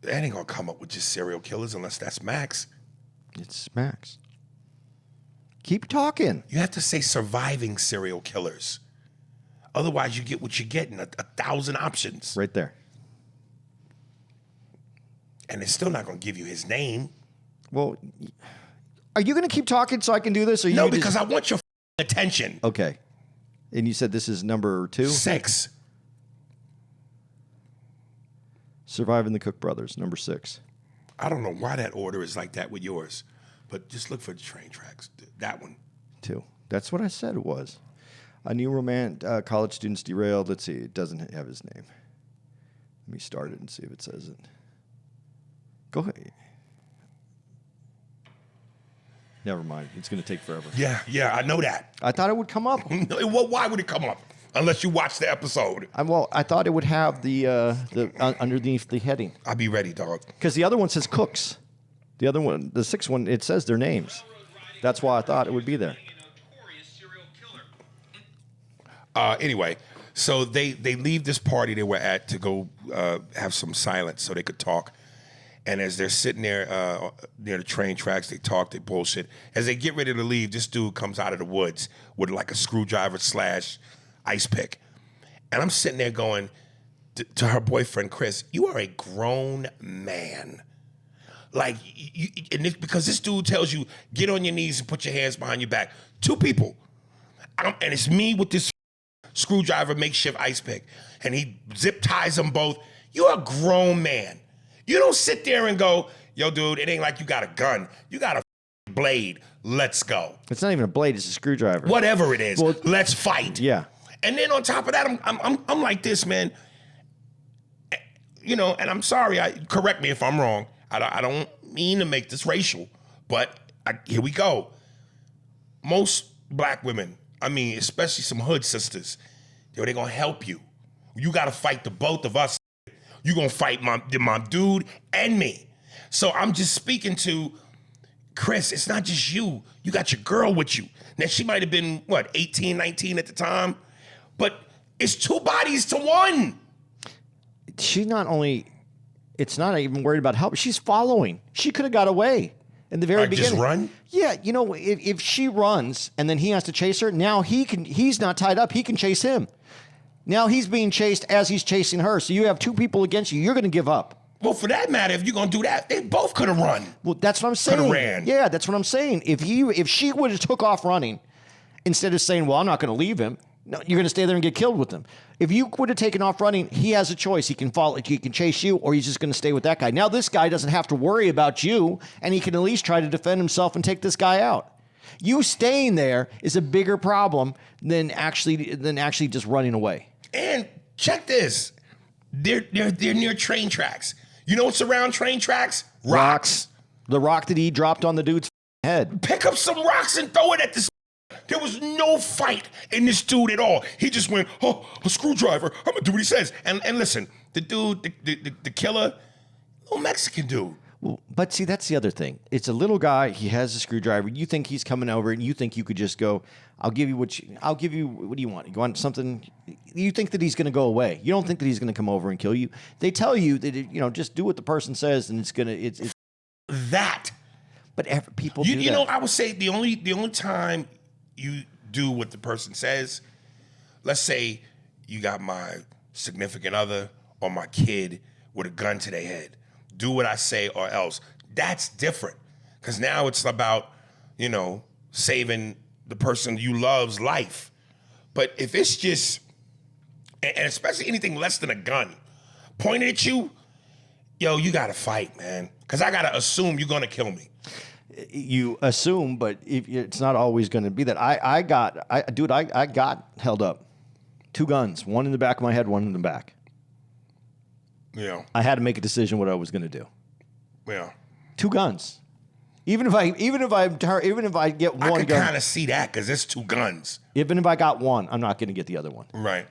They ain't gonna come up with just serial killers unless that's Max. It's Max. Keep talking. You have to say surviving serial killers. Otherwise, you get what you're getting, a 1,000 options. Right there. And it's still not gonna give you his name. Well, are you going to keep talking so I can do this? Or No, because I want your attention. Okay. And you said this is number 2? 6. Surviving the Cook Brothers, number 6. I don't know why that order is like that with yours, but just look for the train tracks. That one. 2. That's what I said it was. A new college students derailed. Let's see. It doesn't have his name. Let me start it and see if it says it. Go ahead. Never mind. It's going to take forever. Yeah, I know that. I thought it would come up. Well, why would it come up? Unless you watch the episode. I thought it would have the underneath the heading. I'll be ready, dog. Because the other one says cooks. The other one, the 6th one, it says their names. That's why I thought it would be there. Anyway, so they leave this party they were at to go have some silence so they could talk. And as they're sitting there near the train tracks, they talk, they bullshit. As they get ready to leave, this dude comes out of the woods with like a screwdriver / ice pick. And I'm sitting there going to her boyfriend, Chris, you are a grown man. Like, because this dude tells you, get on your knees and put your hands behind your back. 2 people. And it's me with this screwdriver makeshift ice pick. And he zip ties them both. You're a grown man. You don't sit there and go, yo, dude, it ain't like you got a gun. You got a blade. Let's go. It's not even a blade. It's a screwdriver. Whatever it is, Well, let's fight. Yeah. And then on top of that, I'm like this, man. And I'm sorry. Correct me if I'm wrong. I don't mean to make this racial, but here we go. Most black women, especially some hood sisters, they're gonna help you. You gotta fight the both of us. You gonna fight my dude and me. So I'm just speaking to Chris. It's not just you. You got your girl with you. Now she might have been 18, 19 at the time, but it's 2 bodies to 1. She's not only. It's not even worried about help. She's following. She could have got away in the very beginning. Just run? Yeah, if she runs and then he has to chase her, now he's not tied up. He can chase him. Now he's being chased as he's chasing her. So you have 2 people against you. You're going to give up. Well, for that matter, if you're going to do that, they both could have run. Well, that's what I'm saying. Could have ran. Yeah, that's what I'm saying. If she would have took off running instead of saying, well, I'm not going to leave him. No, you're going to stay there and get killed with him. If you would have taken off running, he has a choice. He can follow, he can chase you, or he's just going to stay with that guy. Now this guy doesn't have to worry about you, and he can at least try to defend himself and take this guy out. You staying there is a bigger problem than actually just running away. And check this. They're near train tracks. You know what's around train tracks? Rocks. The rock that he dropped on the dude's head. Pick up some rocks and throw it at this. There was no fight in this dude at all. He just went, oh, a screwdriver. I'm gonna do what he says. And listen, the dude, the killer, little Mexican dude. Well, but see, that's the other thing. It's a little guy. He has a screwdriver. You think he's coming over, and you think you could just go, I'll give you what do you want? You want something? You think that he's going to go away. You don't think that he's going to come over and kill you. They tell you that, just do what the person says, and it's that. But people do that. You know, I would say the only time you do what the person says, let's say you got my significant other or my kid with a gun to their head. Do what I say or else. That's different. Because now it's about, saving the person you love's life. But if it's just, and especially anything less than a gun, pointed at you, you got to fight, man. Because I got to assume you're going to kill me. You assume, but it's not always going to be that. I got held up. 2 guns, one in the back of my head, one in the back. Yeah. I had to make a decision what I was going to do. Yeah. 2 guns. Even if I get one gun. I can kind of see that because it's 2 guns. Even if I got one, I'm not going to get the other one. Right.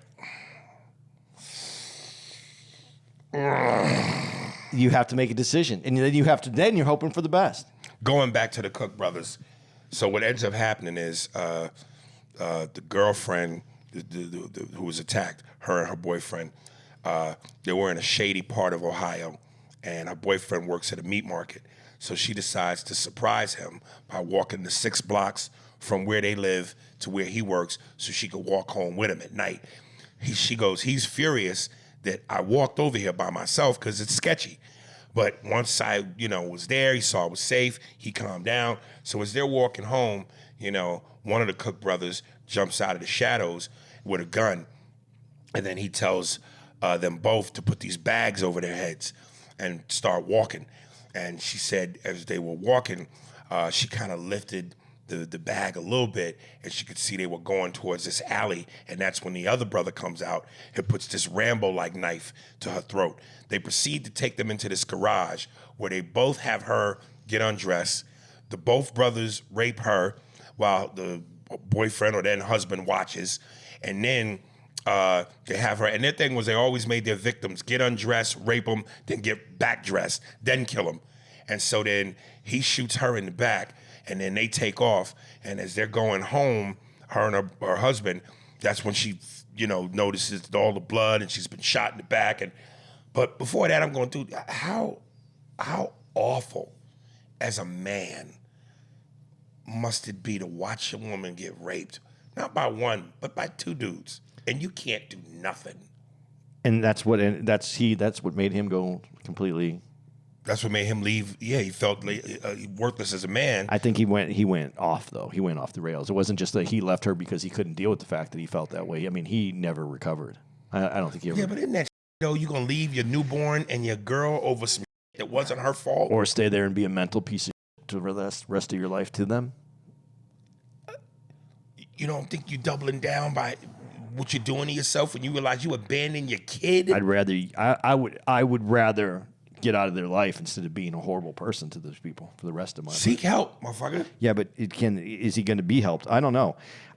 You have to make a decision, and then you're hoping for the best. Going back to the Cook brothers, so what ends up happening is the girlfriend who was attacked, her and her boyfriend, they were in a shady part of Ohio, and her boyfriend works at a meat market. So she decides to surprise him by walking the 6 blocks from where they live to where he works so she could walk home with him at night. She goes, he's furious that I walked over here by myself because it's sketchy. But once I, was there, he saw it was safe, he calmed down. So as they're walking home, one of the Cook brothers jumps out of the shadows with a gun, and then he tells them both to put these bags over their heads and start walking. And she said as they were walking, she kind of lifted the bag a little bit, and she could see they were going towards this alley, and that's when the other brother comes out and puts this Rambo-like knife to her throat. They proceed to take them into this garage where they both have her get undressed. Both brothers rape her while the boyfriend or then husband watches, and then they have her, and their thing was they always made their victims get undressed, rape them, then get back dressed, then kill them. And so then he shoots her in the back, and then they take off. And as they're going home, her and her husband, that's when she, notices all the blood, and she's been shot in the back. But before that, I'm going, dude, how awful as a man must it be to watch a woman get raped, not by one, but by 2 dudes, and you can't do nothing. And that's what made him go completely. That's what made him leave. Yeah, he felt worthless as a man. I think he went off, though. He went off the rails. It wasn't just that he left her because he couldn't deal with the fact that he felt that way. I mean, he never recovered. I don't think he ever. Yeah, but isn't that you gonna leave your newborn and your girl over some that wasn't her fault, or stay there and be a mental piece of to the rest of your life to them? You don't think you're doubling down by what you're doing to yourself when you realize you abandoned your kid? I would rather get out of their life instead of being a horrible person to those people for the rest of my life. Seek help, motherfucker. Yeah, but is he going to be helped? I don't know.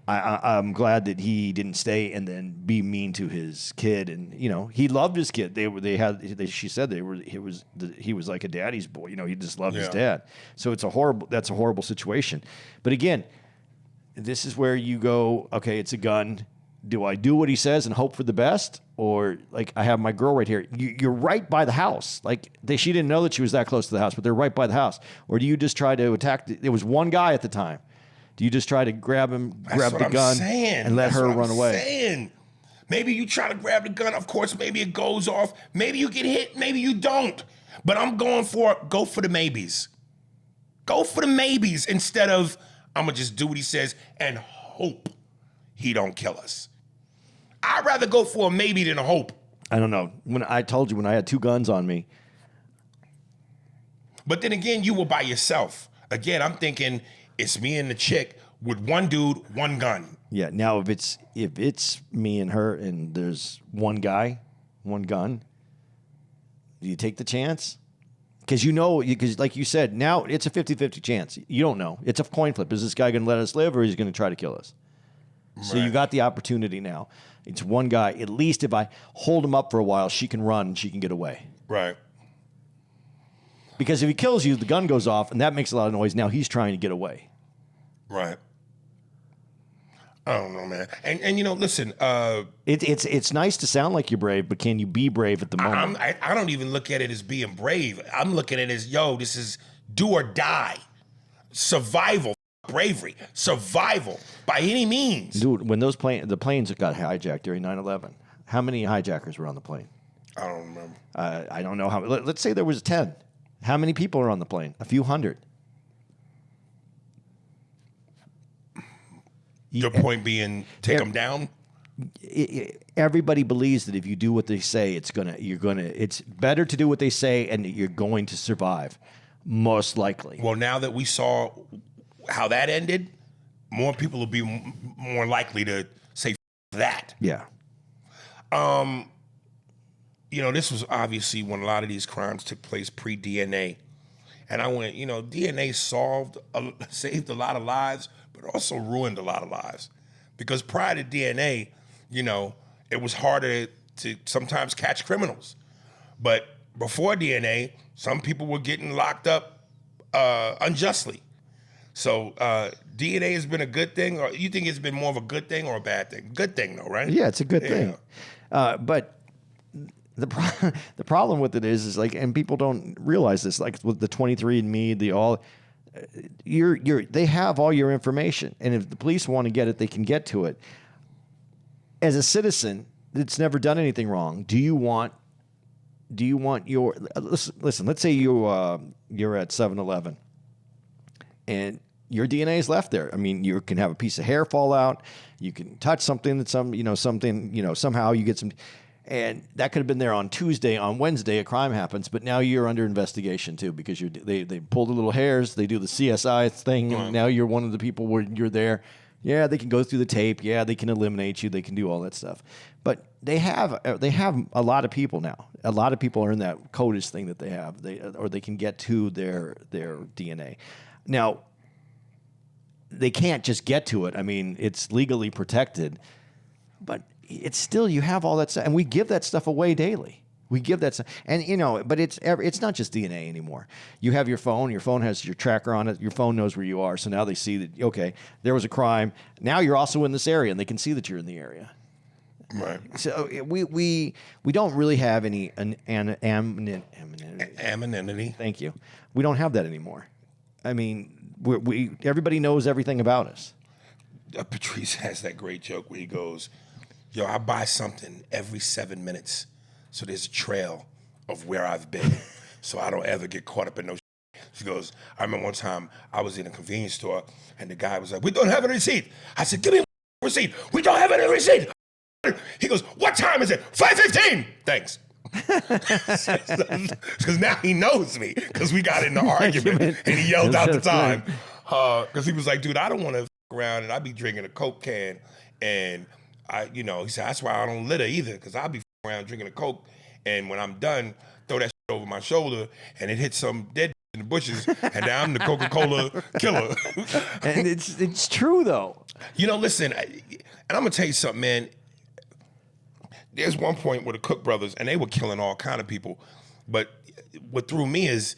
I'm glad that he didn't stay and then be mean to his kid, and he loved his kid. She said he was like a daddy's boy. He just loved his dad. So that's a horrible situation. But again, this is where you go, okay, it's a gun. Do I do what he says and hope for the best? Or, like, I have my girl right here. You're right by the house. Like, she didn't know that she was that close to the house, but they're right by the house. Or do you just try to attack? There was one guy at the time. Do you just try to grab the gun, and let her run away? Maybe you try to grab the gun. Of course, maybe it goes off. Maybe you get hit. Maybe you don't. But I'm go for the maybes. Go for the maybes instead of I'm going to just do what he says and hope he don't kill us. I'd rather go for a maybe than a hope. I don't know. When I told you, when I had 2 guns on me. But then again, you were by yourself. Again, I'm thinking it's me and the chick with 1 dude, 1 gun. Yeah. Now, if it's me and her and there's 1 guy, 1 gun, do you take the chance? Because because like you said, now it's a 50-50 chance. You don't know. It's a coin flip. Is this guy going to let us live or is he going to try to kill us? So you got the opportunity now. It's one guy. At least if I hold him up for a while, she can run and she can get away. Right. Because if he kills you, the gun goes off, and that makes a lot of noise. Now he's trying to get away. Right. I don't know, man. And listen. It's nice to sound like you're brave, but can you be brave at the moment? I don't even look at it as being brave. I'm looking at it as, this is do or die. Survival. Bravery. Survival. By any means. Dude, when the planes got hijacked during 9/11, how many hijackers were on the plane? I don't remember. I don't know how. Let's say there was 10. How many people are on the plane? A few hundred. Your point being, take them down? Everybody believes that if you do what they say, it's better to do what they say and you're going to survive, most likely. Well, now that we saw how that ended, more people will be more likely to say that. Yeah. This was obviously when a lot of these crimes took place pre-DNA. And I went, DNA saved a lot of lives, but also ruined a lot of lives. Because prior to DNA, it was harder to sometimes catch criminals. But before DNA, some people were getting locked up unjustly. So DNA has been a good thing, or you think it's been more of a good thing or a bad thing? Good thing, though, right? Yeah, it's a good thing. But the problem with it is like, and people don't realize this, like with the 23andMe, they have all your information, and if the police want to get it, they can get to it. As a citizen that's never done anything wrong, do you want your listen? Let's say you're at 7-Eleven, and your DNA is left there. I mean, you can have a piece of hair fall out. You can touch something that somehow you get some, and that could have been there on Tuesday. On Wednesday, a crime happens, but now you're under investigation too because they pull the little hairs. They do the CSI thing, and now you're one of the people where you're there. Yeah, they can go through the tape. Yeah, they can eliminate you. They can do all that stuff. But they have a lot of people now. A lot of people are in that CODIS thing that they have. They can get to their DNA. Now, they can't just get to it. I mean, it's legally protected, but it's still, you have all that stuff, and we give that stuff away daily. We give that stuff, and but it's not just DNA anymore. You have your phone. Your phone has your tracker on it. Your phone knows where you are. So now they see that, okay, there was a crime. Now you're also in this area, and they can see that you're in the area. Right. So we don't really have any anonymity. Thank you. We don't have that anymore. I mean, everybody knows everything about us. Patrice has that great joke where he goes, I buy something every 7 minutes, so there's a trail of where I've been, so I don't ever get caught up in no shit. She goes, I remember one time I was in a convenience store, and the guy was like, we don't have a receipt. I said, give me a receipt. We don't have any receipt. He goes, what time is it? 5:15. Thanks. Because now he knows me, because we got in the argument, and he yelled out the time. Because he was like, dude, I don't want to around, and I be drinking a Coke can, and he said, that's why I don't litter either, because I'll be around drinking a Coke, and when I'm done, throw that shit over my shoulder, and it hits some dead in the bushes, and now I'm the Coca-Cola killer. And it's true, though. Listen, and I'm going to tell you something, man. There's one point with the Cook brothers, and they were killing all kind of people, but what threw me is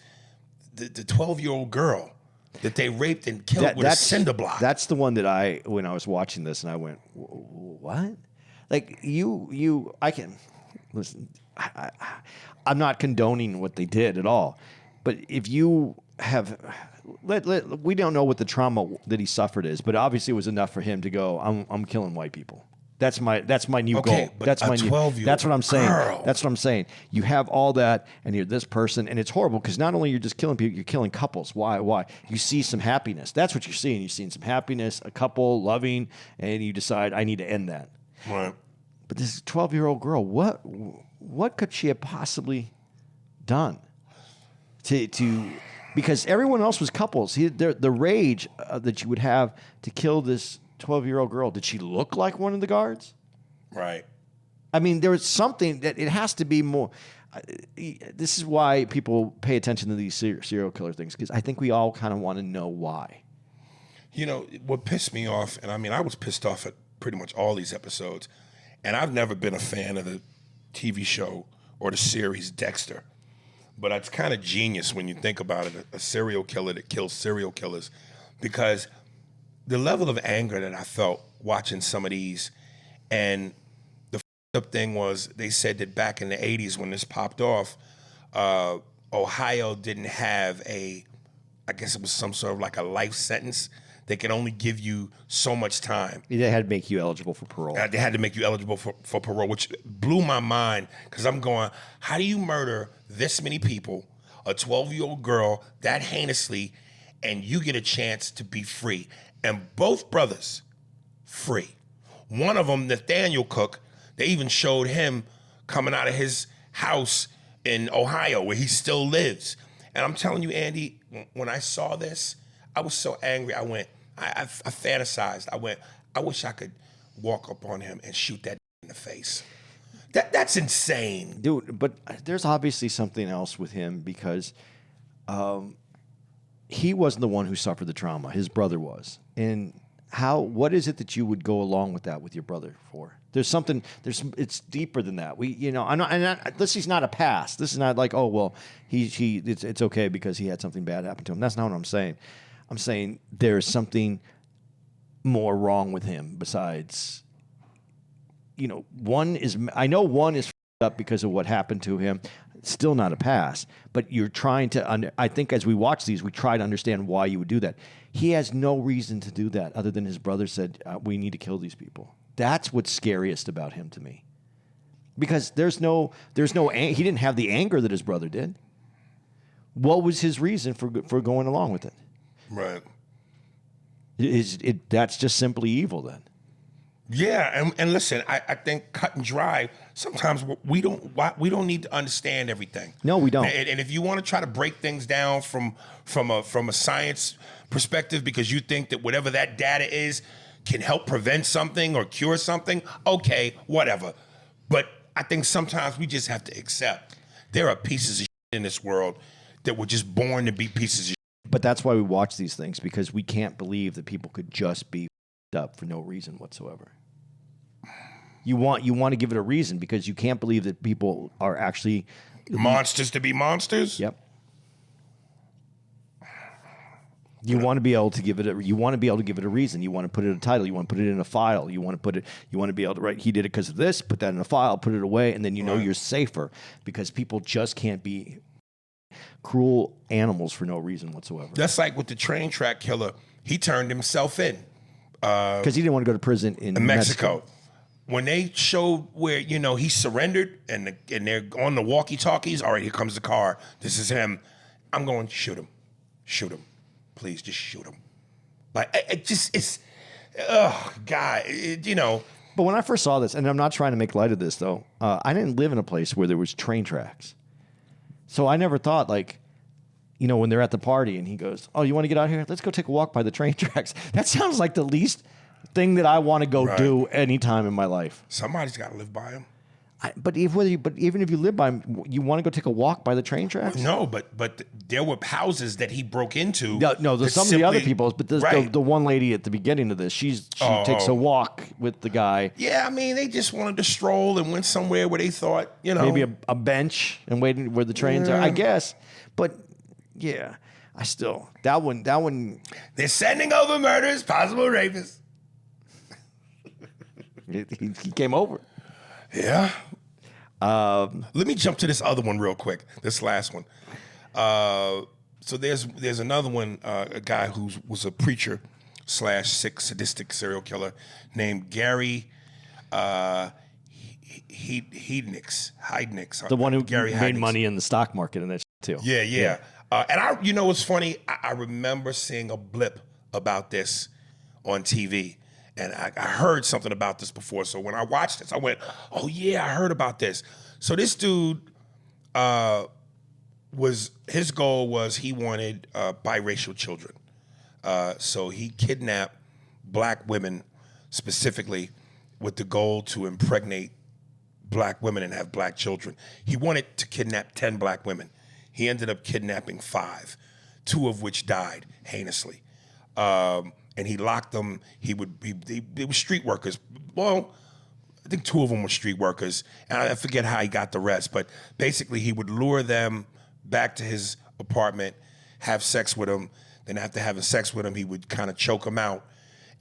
the 12-year-old girl that they raped and killed with a cinder block. That's the one that when I was watching this, and I went, what? Like, I can, listen, I'm not condoning what they did at all, but if you have, we don't know what the trauma that he suffered is, but obviously it was enough for him to go, I'm killing white people. That's my new goal. That's my 12-year-old. That's what I'm saying. Girl. That's what I'm saying. You have all that, and you're this person, and it's horrible because not only you're just killing people, you're killing couples. Why? You see some happiness. That's what you're seeing. You're seeing some happiness, a couple loving, and you decide I need to end that. Right. But this 12-year-old girl, what could she have possibly done to because everyone else was couples. The rage that you would have to kill this 12-year-old girl. Did she look like one of the guards? Right. I mean, there was something that it has to be more. this is why people pay attention to these serial killer things, because I think we all kind of want to know why. You know, what pissed me off, and I mean, I was pissed off at pretty much all these episodes, and I've never been a fan of the TV show or the series Dexter, but it's kind of genius when you think about it, a serial killer that kills serial killers, because the level of anger that I felt watching some of these, and the up thing was they said that back in the 80s when this popped off, Ohio didn't have I guess it was some sort of like a life sentence. They could only give you so much time. They had to make you eligible for parole. They had to make you eligible for parole, which blew my mind, because I'm going, how do you murder this many people, a 12-year-old girl, that heinously, and you get a chance to be free? And both brothers, free. One of them, Nathaniel Cook, they even showed him coming out of his house in Ohio where he still lives. And I'm telling you, Andy, when I saw this, I was so angry. I went, I fantasized. I went, I wish I could walk up on him and shoot that in the face. That's insane. Dude, but there's obviously something else with him, because he wasn't the one who suffered the trauma. His brother was. And what is it that you would go along with that with your brother for? It's deeper than that. This is not a past. This is not like, oh, well, it's okay because he had something bad happen to him. That's not what I'm saying. I'm saying there's something more wrong with him besides, one is up because of what happened to him. It's still not a pass, but you're trying to, I think as we watch these, we try to understand why you would do that. He has no reason to do that other than his brother said, we need to kill these people. That's what's scariest about him to me. Because he didn't have the anger that his brother did. What was his reason for going along with it? Right. That's just simply evil then. Yeah, and listen, I think cut and dry. Sometimes we don't need to understand everything. No, we don't. And if you want to try to break things down from a science perspective, because you think that whatever that data is can help prevent something or cure something, okay, whatever. But I think sometimes we just have to accept there are pieces of shit in this world that were just born to be pieces of shit. But that's why we watch these things, because we can't believe that people could just be up for no reason whatsoever. You want to give it a reason, because you can't believe that people are actually monsters to be monsters. Yep. You want to be able to give it a reason. You want to put it in a title. You want to put it in a file. You want to be able to write, he did it because of this, put that in a file, put it away, and then you're safer, because people just can't be cruel animals for no reason whatsoever. That's like with the train track killer. He turned himself in. Because he didn't want to go to prison in Mexico. When they showed where, he surrendered and they're on the walkie-talkies, all right, here comes the car. This is him. I'm going, shoot him. Shoot him. Please, just shoot him. Like, God, But when I first saw this, and I'm not trying to make light of this, though, I didn't live in a place where there was train tracks. So I never thought, when they're at the party and he goes, oh, you want to get out here? Let's go take a walk by the train tracks. That sounds like the least thing that I want to go do anytime in my life. Somebody's got to live by him. But even if you live by him, you want to go take a walk by the train tracks? No, but there were houses that he broke into. No, there's some of the other people's, but the one lady at the beginning of this, she takes a walk with the guy. Yeah, I mean, they just wanted to stroll and went somewhere where they thought, maybe a bench and waiting where the trains are, I guess. But yeah, that one. They're sending over murders, possible rapists. He came over. Yeah. Let me jump to this other one real quick. This last one. So there's another one. A guy who was a preacher / sick sadistic serial killer named Gary Heidnix. The one who Gary made Heidnix. money in the stock market and that too. Yeah. And what's funny? I remember seeing a blip about this on TV. And I heard something about this before. So when I watched this, I went, oh, yeah, I heard about this. So this dude, his goal was he wanted biracial children. So he black women and have black children. He wanted to kidnap 10 black women. He ended up kidnapping 5, 2 of which died heinously. And he locked them. They were street workers. Well, I think 2 of them were street workers. And I forget how he got the rest. But basically, he would lure them back to his apartment, have sex with them. Then after having sex with them, he would kind of choke them out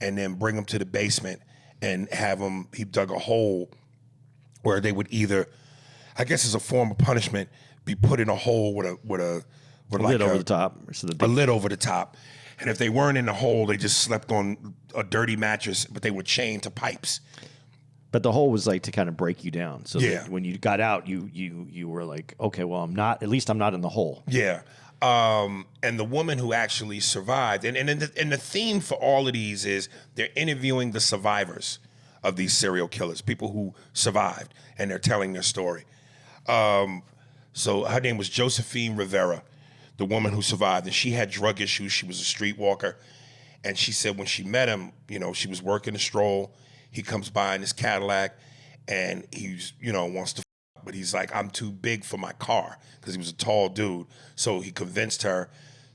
and then bring them to the basement and have them, he dug a hole where they would either, I guess as a form of punishment, be put in a hole with a lid over the top. So a lid over the top. And if they weren't in the hole, they just slept on a dirty mattress, but they were chained to pipes. But the hole was like to kind of break you down. So Yeah. that when you got out, you were like, okay, well, at least I'm not in the hole. Yeah. And the woman who actually survived, and the theme for all of these is they're interviewing the survivors of these serial killers, people who survived, and they're telling their story. So her name was Josephine Rivera, the woman who survived, and she had drug issues. She was a streetwalker, and she said when she met him, she was working a stroll. He comes by in his Cadillac, and he's, wants to, but he's like, I'm too big for my car, because he was a tall dude. So he convinced her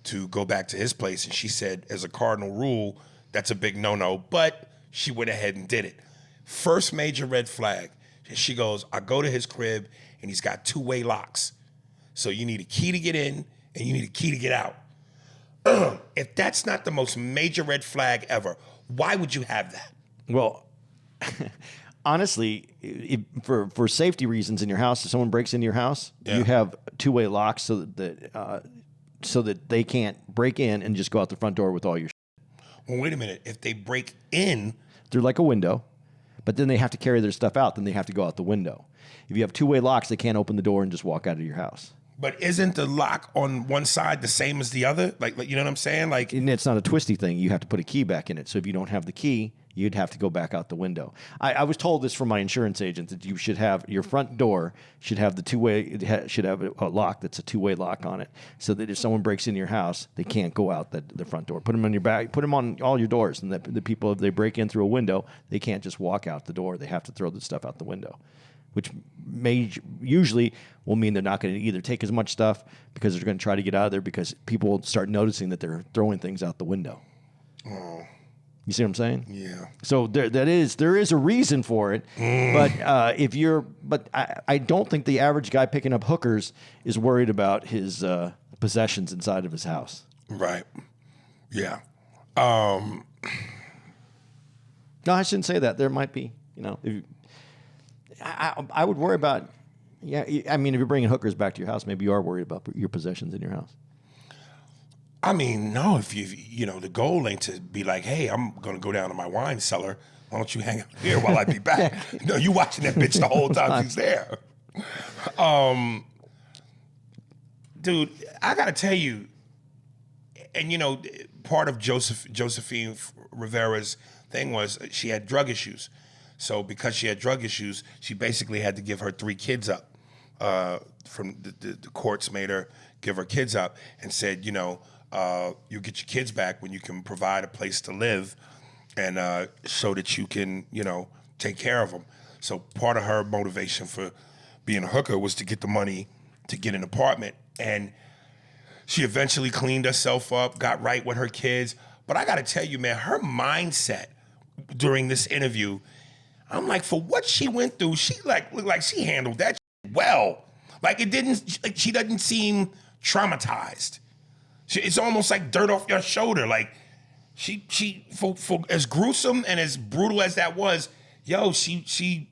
to go back to his place, and she said, as a cardinal rule, that's a big no-no, but she went ahead and did it. First major red flag, she goes, I go to his crib, and he's got 2-way locks. So you need a key to get in, and you need a key to get out. If that's not the most major red flag ever, why would you have that? Well, honestly, for safety reasons in your house, if someone breaks into your house, you have 2-way locks so that they can't break in and just go out the front door with all your shit. Well, wait a minute. If they break in, they're like a window, but then they have to carry their stuff out. Then they have to go out the window. If you have 2-way locks, they can't open the door and just walk out of your house. but isn't the lock on one side the same as the other? Like you know what I'm saying? Like, And it's not a twisty thing. You have to put a key back in it. So if you don't have the key, you'd have to go back out the window. I was told this from my insurance agent that you should have your front door should have the 2-way. It should have a lock that's a 2-way lock on it, so that if someone breaks into your house, they can't go out the front door. Put them on your back. Put them on all your doors, and the people, if they break in through a window, they can't just walk out the door. They have to throw the stuff out the window, which usually will mean they're not going to either take as much stuff because they're going to try to get out of there because people will start noticing that they're throwing things out the window. oh, You see what I'm saying? yeah. So there is a reason for it, but I don't think the average guy picking up hookers is worried about his possessions inside of his house. Right. Yeah. No, I shouldn't say that. There might be, I would worry about. Yeah, I mean, if you're bringing hookers back to your house, maybe you are worried about your possessions in your house. I mean, no, if the goal ain't to be like, hey, I'm going to go down to my wine cellar. Why don't you hang out here while I be back? No, you watching that bitch the whole time she's there. Dude, I got to tell you, and part of Josephine Rivera's thing was she had drug issues. So because she had drug issues, she basically had to give her 3 kids up. From the courts made her give her kids up and said, you get your kids back when you can provide a place to live and so that you can, take care of them. So part of her motivation for being a hooker was to get the money to get an apartment. And she eventually cleaned herself up, got right with her kids. But I got to tell you, man, her mindset during this interview, I'm like, for what she went through, she looked like she handled that well. Like she doesn't seem traumatized. It's almost like dirt off your shoulder. Like she for as gruesome and as brutal as that was, she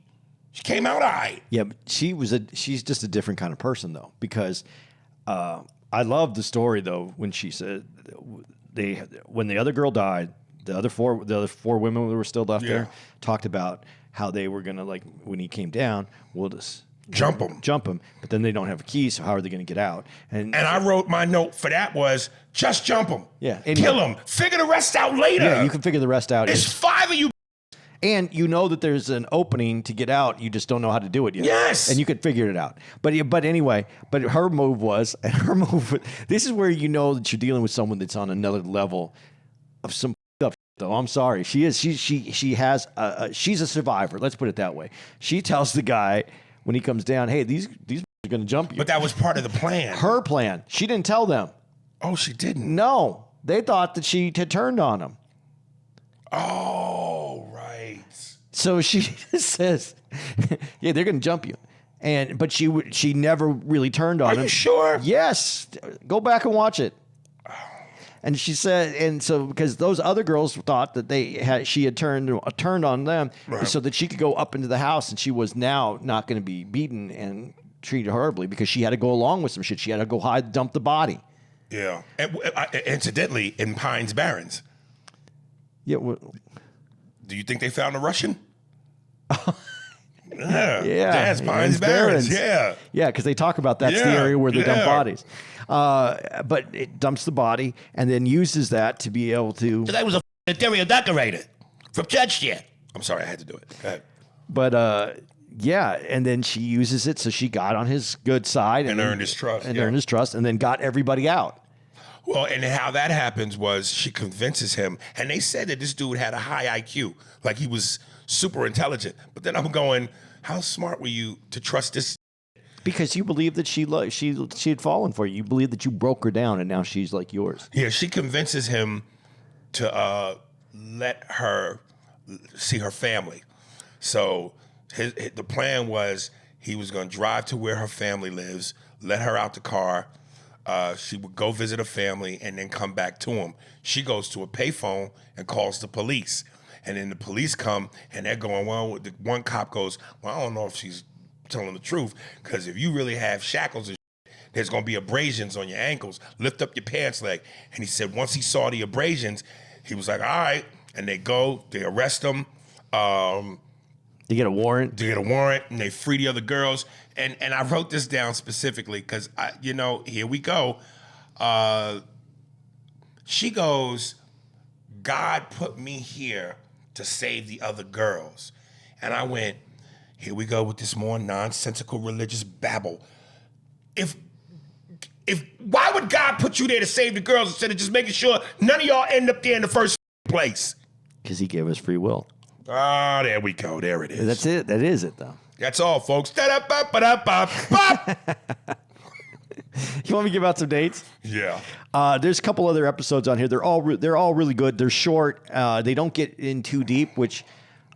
came out all right. Yeah, but she's just a different kind of person though, because I love the story though when she said when the other girl died, the other four women that were still left there talked about how they were gonna, like, when he came down, we'll just jump him, but then they don't have a key, so how are they going to get out? And I wrote my note for that was just jump him, kill him, figure the rest out later. Yeah, you can figure the rest out. There's 5 of you, and you know that there's an opening to get out. You just don't know how to do it yet. Yes, and you could figure it out. But anyway, her move was, this is where you know that you're dealing with someone that's on another level of some stuff. Though I'm sorry, she has she's a survivor. Let's put it that way. She tells the guy, when he comes down, hey, these are going to jump you. But that was part of the plan. Her plan. She didn't tell them. Oh, she didn't? No. They thought that she had turned on him. Oh, right. So she just says, yeah, they're going to jump you. But she never really turned on him. Are you sure? Yes. Go back and watch it. And she said, and so because those other girls thought that she had turned on them, right, so that she could go up into the house, and she was now not going to be beaten and treated horribly because she had to go along with some shit. She had to go dump the body. Yeah. And, incidentally, in Pines Barrens. Yeah. Do you think they found a Russian? Yeah. That's Pines Barrens. Yeah. Yeah, because they talk about that's the area where they dump bodies. But it dumps the body and then uses that to be able to. So that was a interior decorator from Chechnya. I'm sorry, I had to do it. Go ahead. But yeah, and then she uses it, so she got on his good side and earned his trust. And earned his trust, and then got everybody out. Well, and how that happens was she convinces him, and they said that this dude had a high IQ, like he was super intelligent. But then I'm going, how smart were you to trust this? Because you believe that she had fallen for you. You believe that you broke her down, and now she's like yours. Yeah, she convinces him to let her see her family. So the plan was he was going to drive to where her family lives, let her out the car. She would go visit her family and then come back to him. She goes to a payphone and calls the police. And then the police come and they're going, well, the one cop goes, well, I don't know if she's telling the truth, because if you really have shackles and shit, there's going to be abrasions on your ankles. Lift up your pants leg. And he said once he saw the abrasions, he was like, all right. And they go, they arrest him. They get a warrant. And they free the other girls. And I wrote this down specifically because, here we go. She goes, God put me here to save the other girls. And I went, here we go with this more nonsensical religious babble. Why would God put you there to save the girls instead of just making sure none of y'all end up there in the first place? Because he gave us free will. Ah, there we go. There it is. That's it. That is it, though. That's all, folks. Da-da-ba-ba-da-ba-ba. You want me to give out some dates? Yeah. There's a couple other episodes on here. They're all really good. They're short. They don't get in too deep, which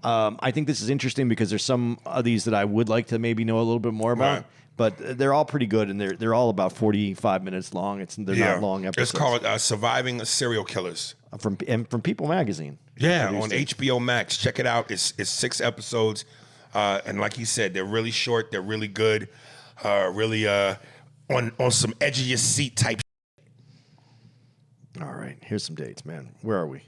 I think this is interesting because there's some of these that I would like to maybe know a little bit more about. Right. But they're all pretty good, and they're all about 45 minutes long. They're not long episodes. It's called Surviving Serial Killers. From People Magazine. Yeah, on HBO Max. Check it out. It's 6 episodes, and like he said, they're really short. They're really good. Really on some edge of your seat type. All right, here's some dates, man. Where are we?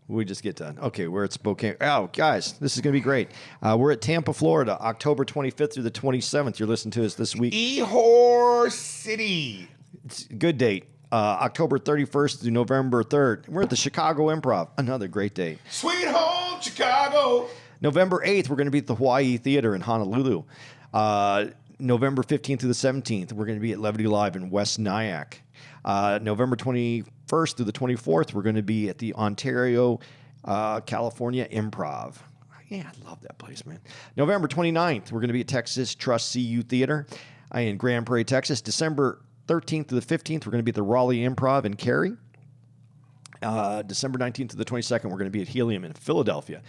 We just get done. Okay, we're at Spokane. Oh, guys, this is going to be great. We're at Tampa, Florida, October 25th through the 27th. You're listening to us this week. Ybor City. It's a good date. October 31st through November 3rd. We're at the Chicago Improv. Another great date. Sweet home, Chicago. November 8th, we're going to be at the Hawaii Theater in Honolulu. November 15th through the 17th, we're going to be at Levity Live in West Nyack. November 21st through the 24th, we're going to be at the Ontario, California Improv. Yeah, I love that place, man. November 29th, we're going to be at Texas Trust CU Theater in Grand Prairie, Texas. December 13th to the 15th, we're going to be at the Raleigh Improv in Cary. December 19th to the 22nd, we're going to be at Helium in Philadelphia.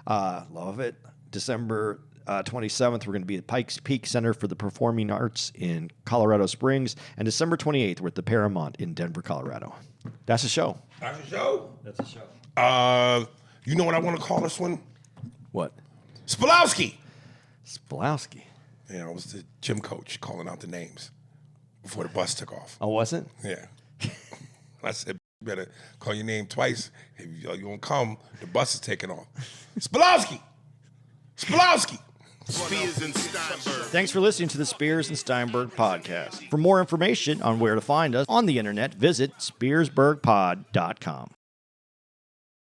Love it. December 27th, we're going to be at Pikes Peak Center for the Performing Arts in Colorado Springs. And December 28th, we're at the Paramount in Denver, Colorado. That's a show. That's a show. That's a show. You know what I want to call this one? What? Spilowski. Spilowski. Yeah, I was the gym coach calling out the names before the bus took off. Oh, was it? Yeah. I said, you better call your name twice. If you don't come, the bus is taking off. Spilowski. Spilowski. Spears and Steinberg. Thanks for listening to the Spears and Steinberg podcast. For more information on where to find us on the internet, visit spearsburgpod.com.